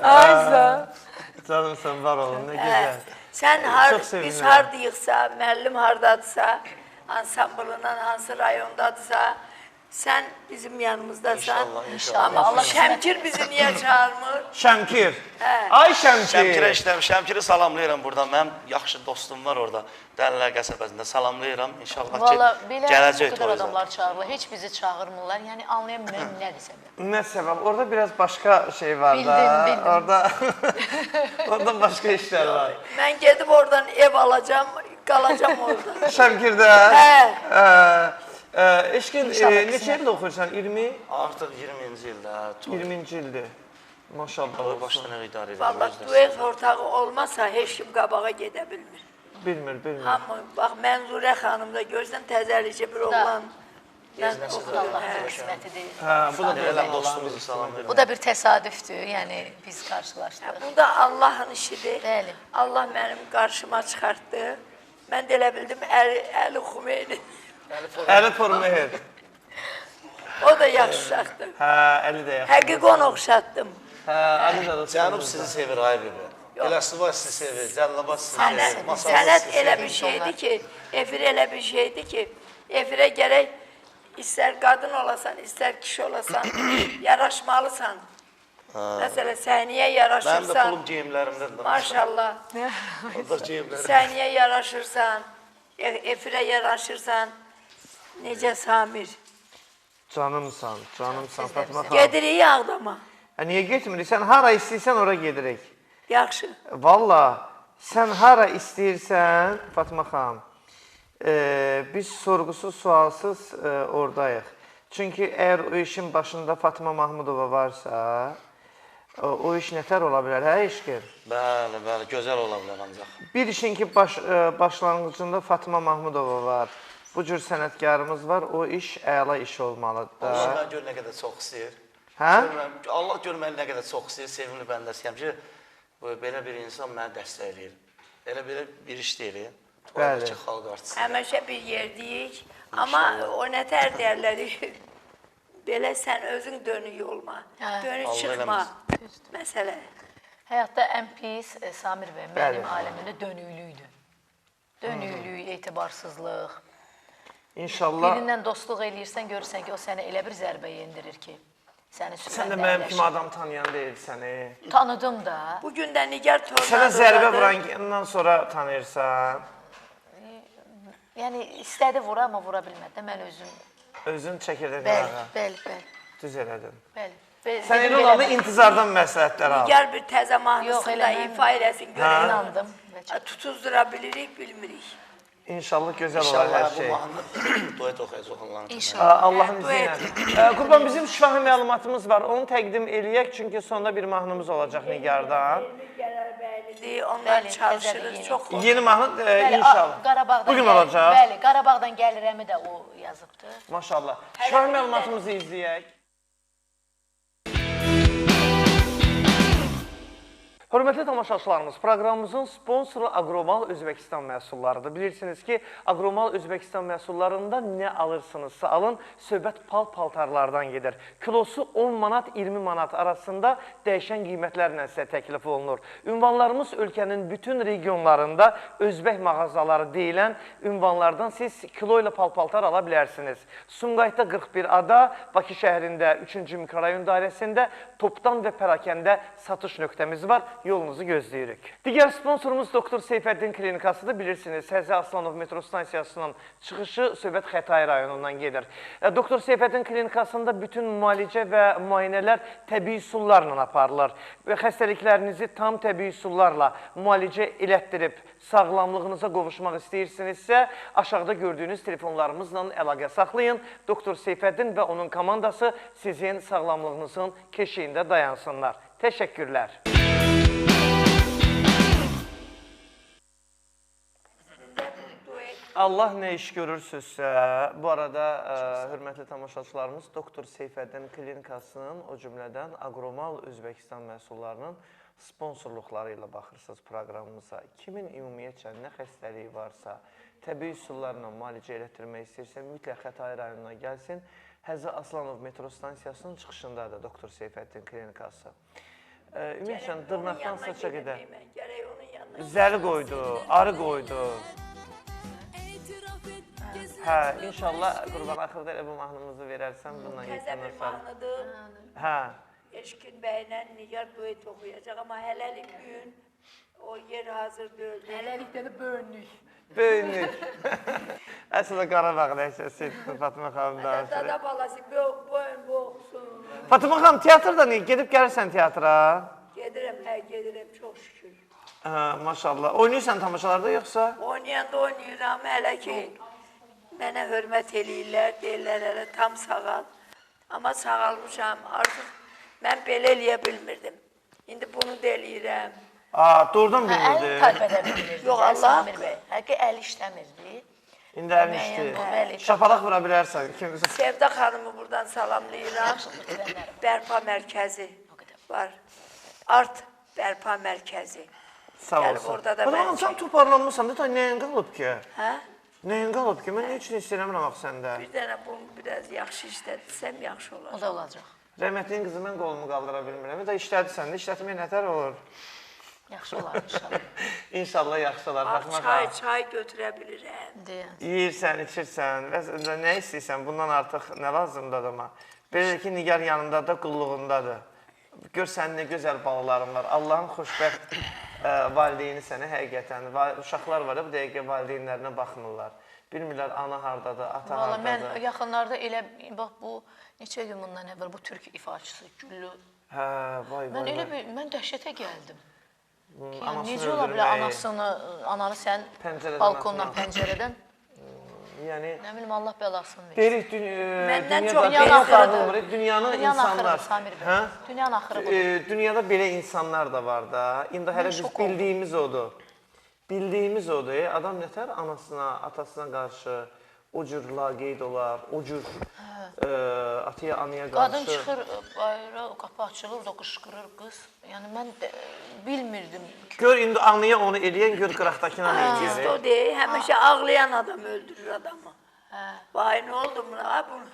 Aysa. Canımsan, var olun, nə Hə. gözəl. Sən Çox sevinirəm. biz hardayıqsa, müəllim hardadırsa, ansamblından hansı rayondadırsa, Sen bizim yanımızdasan. İnşallah, inşallah. Ama Allah Şəmkir bizi niye çağırmır? Şəmkir. Hə. Ay Şəmkir. Şəmkirə işləm, Şəmkiri salamlayıram buradan. Mənim yaxşı dostum var orada. Dəlilər qəsəbəsində salamlayıram. İnşallah ki, Valla belə gələcək bu qədər toyuza. adamlar çağırırlar, heç bizi çağırmırlar. Yəni anlaya bilmirəm nədir səbəb. Nə səbəb? Orada biraz başqa şey var da. Bildim. Orada orada başqa işlər var. Ben gidip oradan ev alacağım, kalacağım orada. Şəmkirdə. Hə. Eşkin, neçə ildə oxuyursan? 20? Artıq 20-ci ildə toy. 20-ci ildir. Maşallah. Toy başlanır idarə edir. Vallahi duet ortağı olmasa heç kim qabağa gedə bilmir. Bilmir. Hamı, bax Mənzurə xanım da görsən təzəlikcə bir oğlan. Mən Allahın qismətidir. Hə, bu da Elə belə dostumuzu salamlayıram. Bu da bir təsadüftür, yəni biz qarşılaşdıq. Bu da Allahın işidir. Bəli. Allah mənim qarşıma çıxartdı. Mən də elə bildim Əli Xumeyni. Əli Tormehir. O da yaxşı uşaqdır. Hə, Əli də yaxşı. Həqiqi onu oxşatdım. Hə, Əli də Cənub sizi sevir ay bibi. Eləsi sizi sevir, Cəllabad sizi sevir, Masallı Sənət sizi elə sevir. bir şeydir ki, efir elə bir şeydir ki, efirə gərək istər qadın olasan, istər kişi olasan, yaraşmalısan. Məsələn, səhniyə Mənim də yaraşırsan, pulum geyimlərimdədir. maşallah, Orada geyimlərim. səhniyə yaraşırsan, efirə yaraşırsan, necə Samir. Canımsan Fatma xanım. Gedirik Ağdama, Niyə getmirik? Sən hara istəyirsən ora gedirik. yaxşı. Valla sən hara istəyirsən Fatma xanım. Biz sorğusuz, sualsız oradayıq. Çünki əgər o işin başında Fatma Mahmudova varsa, o iş nətər ola bilər, hə eşqir? Bəli, gözəl ola bilər ancaq. Bir işin ki başlanğıcında Fatma Mahmudova var. Bu cür sənətkarımız var, o iş əla iş olmalıdır da. Allah mən gör nə qədər çox istəyir. Hə? Allah gör məni nə qədər çox istəyir, sevimli bəndəsiyəm ki, belə bir insan məni dəstəkləyir. Elə bir iş deyil. Toydakı xalq artisti. Həmişə bir yerdəyik, amma o nətər deyərləri, belə sən özün dönük olma, dönük Allah çıxma, eləməsin. məsələ. Həyatda ən pis Samir bəy mənim aləmimdə dönüklükdür. Dönüklük, etibarsızlıq. İnşallah. Birindən dostluq eləyirsən, görürsən ki, o sənə elə bir zərbə yendirir ki, səni Sən də sürəndə mənim kimi adam tanıyan deyilsən. Tanıdım da. Bugün də Nigar Sənə zərbə tornadodadır. vurandan sonra tanıyırsan. Yəni istədi vura, amma vura bilmədi. Mən özüm. Özün çəkirdək Bəli, qırağa. bəli. Düz elədin. Bəli. Sən elə olanda intizardan məsləhətlər al. Nigar bir təzə Yox, mahnısında elə mən- ifa eləsin, görək. İnandım. Tutuzdura bilirik, bilmirik. İnşallah gözəl olar İnşallah hər bu şey. mahnı duet oxuyacaq onların. İnşallah. Allahın izni ilə. Qurban, bizim şifahi məlumatımız var. Onu təqdim eləyək, çünki sonda bir mahnımız olacaq Nigardan. Bəylidir, onlar Bəli, çalışırıq, təzədir, çox xoş. Yeni mahnı Bəli, inşallah. Qarabağdan Bugün gəl- olacaq. Bəli, Qarabağdan gəlirəmi də o yazıbdı. Maşallah. Şifahi məlumatımızı izləyək. Hörmətli tamaşaçılarımız, proqramımızın sponsoru Agromal Özbəkistan məhsullarıdır. Bilirsiniz ki, Agromal Özbəkistan məhsullarında nə alırsınızsa alın, söhbət pal-paltarlardan gedir. Kilosu 10 manat, 20 manat arasında dəyişən qiymətlərlə sizə təklif olunur. Ünvanlarımız ölkənin bütün regionlarında Özbək mağazaları deyilən ünvanlardan siz kilo ilə pal-paltar ala bilərsiniz. Sumqayıtda 41 ada, Bakı şəhərində 3-cü mikrorayon dairəsində topdan və pərakəndə satış nöqtəmiz var. Yolunuzu gözləyirik. Digər sponsorumuz Doktor Seyfəddin Klinikasıdır. Bilirsiniz, Həzə Aslanov metro stansiyasının çıxışı Söhbət Xətai rayonundan gedir. Doktor Seyfəddin Klinikasında bütün müalicə və müayinələr təbii üsullarla aparılır. Və xəstəliklərinizi tam təbii üsullarla müalicə elətdirib sağlamlığınıza qovuşmaq istəyirsinizsə, aşağıda gördüyünüz telefonlarımızla əlaqə saxlayın. Doktor Seyfəddin və onun komandası sizin sağlamlığınızın keşiyində dayansınlar. Təşəkkürlər. Allah nə iş görürsünüzsə, bu arada hörmətli tamaşaçılarımız Doktor Seyfəddin Klinikasının, o cümlədən Agromal Özbəkistan məhsullarının sponsorluqları ilə baxırsınız proqramımıza. Kimin ümumiyyətcə nə xəstəliyi varsa, təbii üsullarla müalicə elətdirmək istəyirsə, mütləq Xətai rayonuna gəlsin. Həzə Aslanov metro stansiyasının çıxışındadır Doktor Seyfəddin Klinikası. Ümumiyyətlə, dırnaqdan saça qədər zəli qoydu, arı qoydu. Hə, inşallah Qurban axırda elə bu mahnımızı verərsən bundan Təzə yekdən bir sonra. mahnıdır. Hə. Eşkin bəylə Nigar duet oxuyacaq, amma hələlik gün o yer hazır deyil. Hələlik də böyünlük. Böyünlük. Əslində Qarabağ nəşəsi Fatma xanım danışır. Dada balası boyun boğulsun. Fatma xanım, teatrda niyə? Gedib gəlirsən teatra? Gedirəm, gedirəm, çox şükür. Maşallah. Oynayırsan tamaşalarda yoxsa? Oynayanda oynayıram, hələ ki mənə hörmət eləyirlər, deyirlər hələ tam sağal. Amma sağalmışam, artıq mən belə eləyə bilmirdim. İndi bunu da eləyirəm. Doğrudan Əli bilmirdi. tərpədə bilmirdi. Yox, Allah Samir bəy. Həqiqi əli işləmirdi. İndi əlin işləyir. Şapalaq vura bilərsən. Sevda xanımı buradan salamlayıram. Bərpa mərkəzi var. Art Bərpa mərkəzi. Sağ Gəlib olsun. orada da Fatma mən xanım, sən toparlanmışsan. Deyən, nəyin qalıb ki? Hə? Nəyin qalıb ki? Mən nə üçün istəyirəm axı səndə? Bir dənə bunu biraz yaxşı işlədirsəm yaxşı O olar. da olacaq. Rəhmətliyin qızı mən qolumu qaldıra bilmirəm. Bir də işlədirsən də, işlətməyə nətər olur? Yaxşı olar inşallah. İnşallah yaxşı olar. Fatma Çay xanım. götürə bilirəm. Deyən. Yeyirsən, içirsən və nə istəyirsən, bundan artıq nə lazımdır adama? Belə ki, Nigar yanındadır, qulluğundadır. Gör sənin nə gözəl balaların var. Allahın xoşbəxt valideyni sənə həqiqətən. Uşaqlar var ya, bu dəqiqə valideynlərinə baxmırlar. Bilmirlər ana hardadır, ata Valla mən hardadır. yaxınlarda elə, bax bu, neçə gün bundan əvvəl bu türk ifaçısı Güllü. Hə, vay Mən vay elə vay. bir, mən dəhşətə gəldim. Yəni, Anasını necə ola bilər öldürmək. ananı sən Pəncərədən balkondan, atmaq. pəncərədən, Yəni, nə bilim Allah bəlasını versin. deyirik, Məndən dünyada çox belə dünyanın axırıdır. dağılır, dünyanın insanlar. axırıdır Samir bəy. Hə? Dünyanın axırı budur. Dünyada belə insanlar da var da. İndi hələ biz şok oldum. bildiyimiz odur. Bildiyimiz odur. Adam nətər anasına, atasına qarşı o cür laqeyd olar, o cür ataya, anaya qarşı. Qadın çıxır bayra, qapı açılır, da qışqırır qız. Yəni mən bilmirdim. Gör indi anlaya onu eləyən, gör qıraqdakına nə Artist eləyir. o deyil, həmişə ağlayan adam öldürür adamı. Vay, nə oldu buna, ha bunu?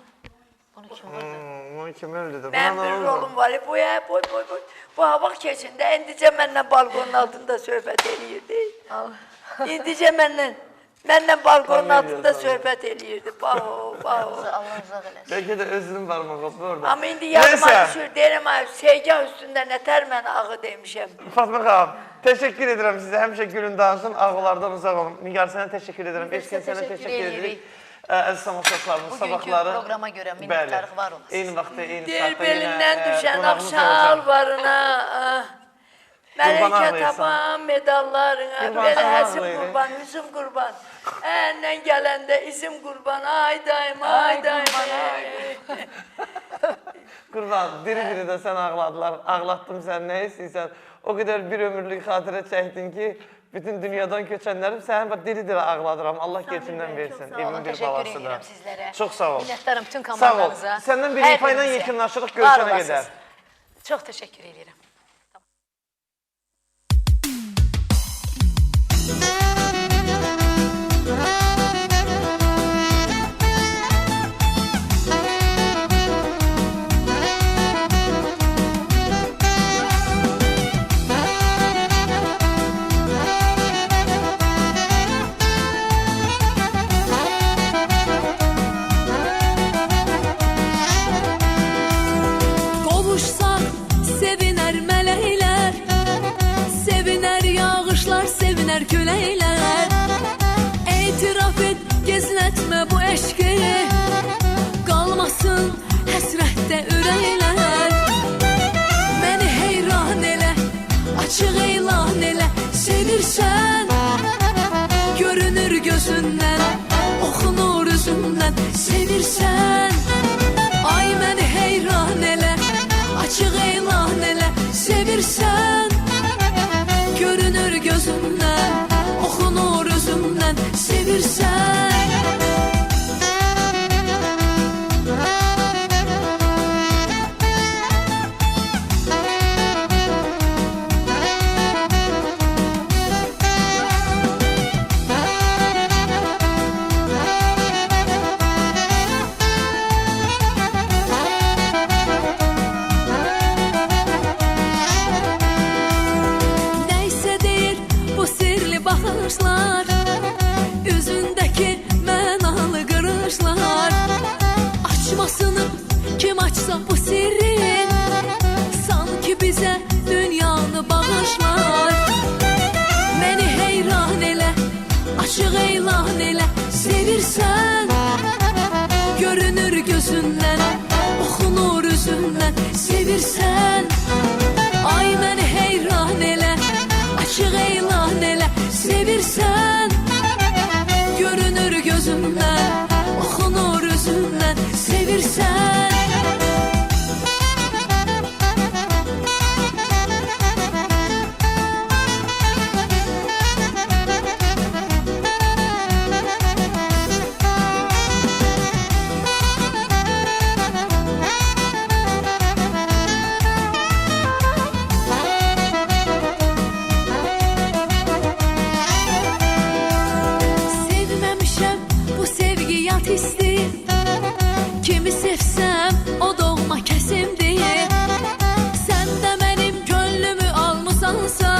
Bunu kim vurdu? Bunu kim öldürdü? Mən bir rolum var, boy. Bu hava keçində indicə mənlə balkonun altında söhbət eləyirdi. İndicə mənlə balkonun altında söhbət eləyirdi. Bax. Allah uzaq eləsin. Bəlkə də özünün barmağı orada. Amma indi yadıma düşür, deyirəm, Seygah üstündə nətər mən ağı demişəm. Fatma xanım, təşəkkür edirəm sizə. Həmişə gülün dansın, ağlardan uzaq olun. Nigar, sənə təşəkkür edirəm. Eşkin, sənə təşəkkür edirik. Əziz tamaşaçılarımız, sabahları... Bugünkü proqrama görə minnətdarlıq var olasın. Eyni vaxtda, eyni Deyir, saatda belindən düşən qonağımız axşal olacaq. varına, Məlikə ağlayırsan. tapan medallarına, Qurban, belə sən həsim ağlayırsan. qurban, Yusuf qurban. Əndən gələndə izim qurban, ay daim. Qurban, diri-diri də sən ağladılar, ağlatdım sən, nə istəyirsən. O qədər bir ömürlük xatirə çəkdin ki, bütün dünyadan köçənlərim səni diri-diri ağladıram. Allah keçindən versin, evin bir Təşəkkür balası da. edirəm sizlərə. Çox sağ ol. Minnətdarım bütün Sağ ol. komandanıza. Səndən bir Hər ifa ilə birinizə. yekunlaşırıq, Var görüşənə olasınız. qədər. Çox təşəkkür edirəm. Qovuşsaq sevinər mələklər, sevinər yağışlar, sevinər küləklər. Etiraf et, gizlətmə bu eşqi, qalmasın həsrətdə ürəklər. Məni heyran elə, açıq elan elə, sevirsən. Görünür gözündən, oxunur üzündən, sevirsən. Ay məni heyran elə, açıq elan elə, sevirsən. Görünür gözümdən, oxunur özümdən, sevirsən. Nəysə deyir bu sirli baxışlar, üzündəki sevirsən. Görünür gözündən, oxunur üzündən. Sevirsən, ay məni heyran elə, açıq elan elə. Sevirsən, görünür gözündən, oxunur üzündən. Sevirsən. Sevməmişəm bu sevgi yat histir. Kimi sevsəm o doğma kəsimdir. Sən də mənim gönlümü almısansa,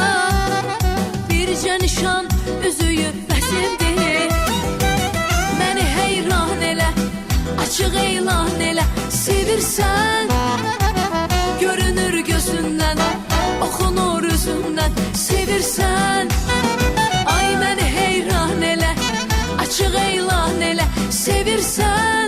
bircə nişan üzüyü bəsimdir. Məni heyran elə, açıq elan elə. Sevirsən, görünür gözündən, oxunur üzündən. Sevirsən, ay məni heyran elə, açıq elan elə. Sevirsən.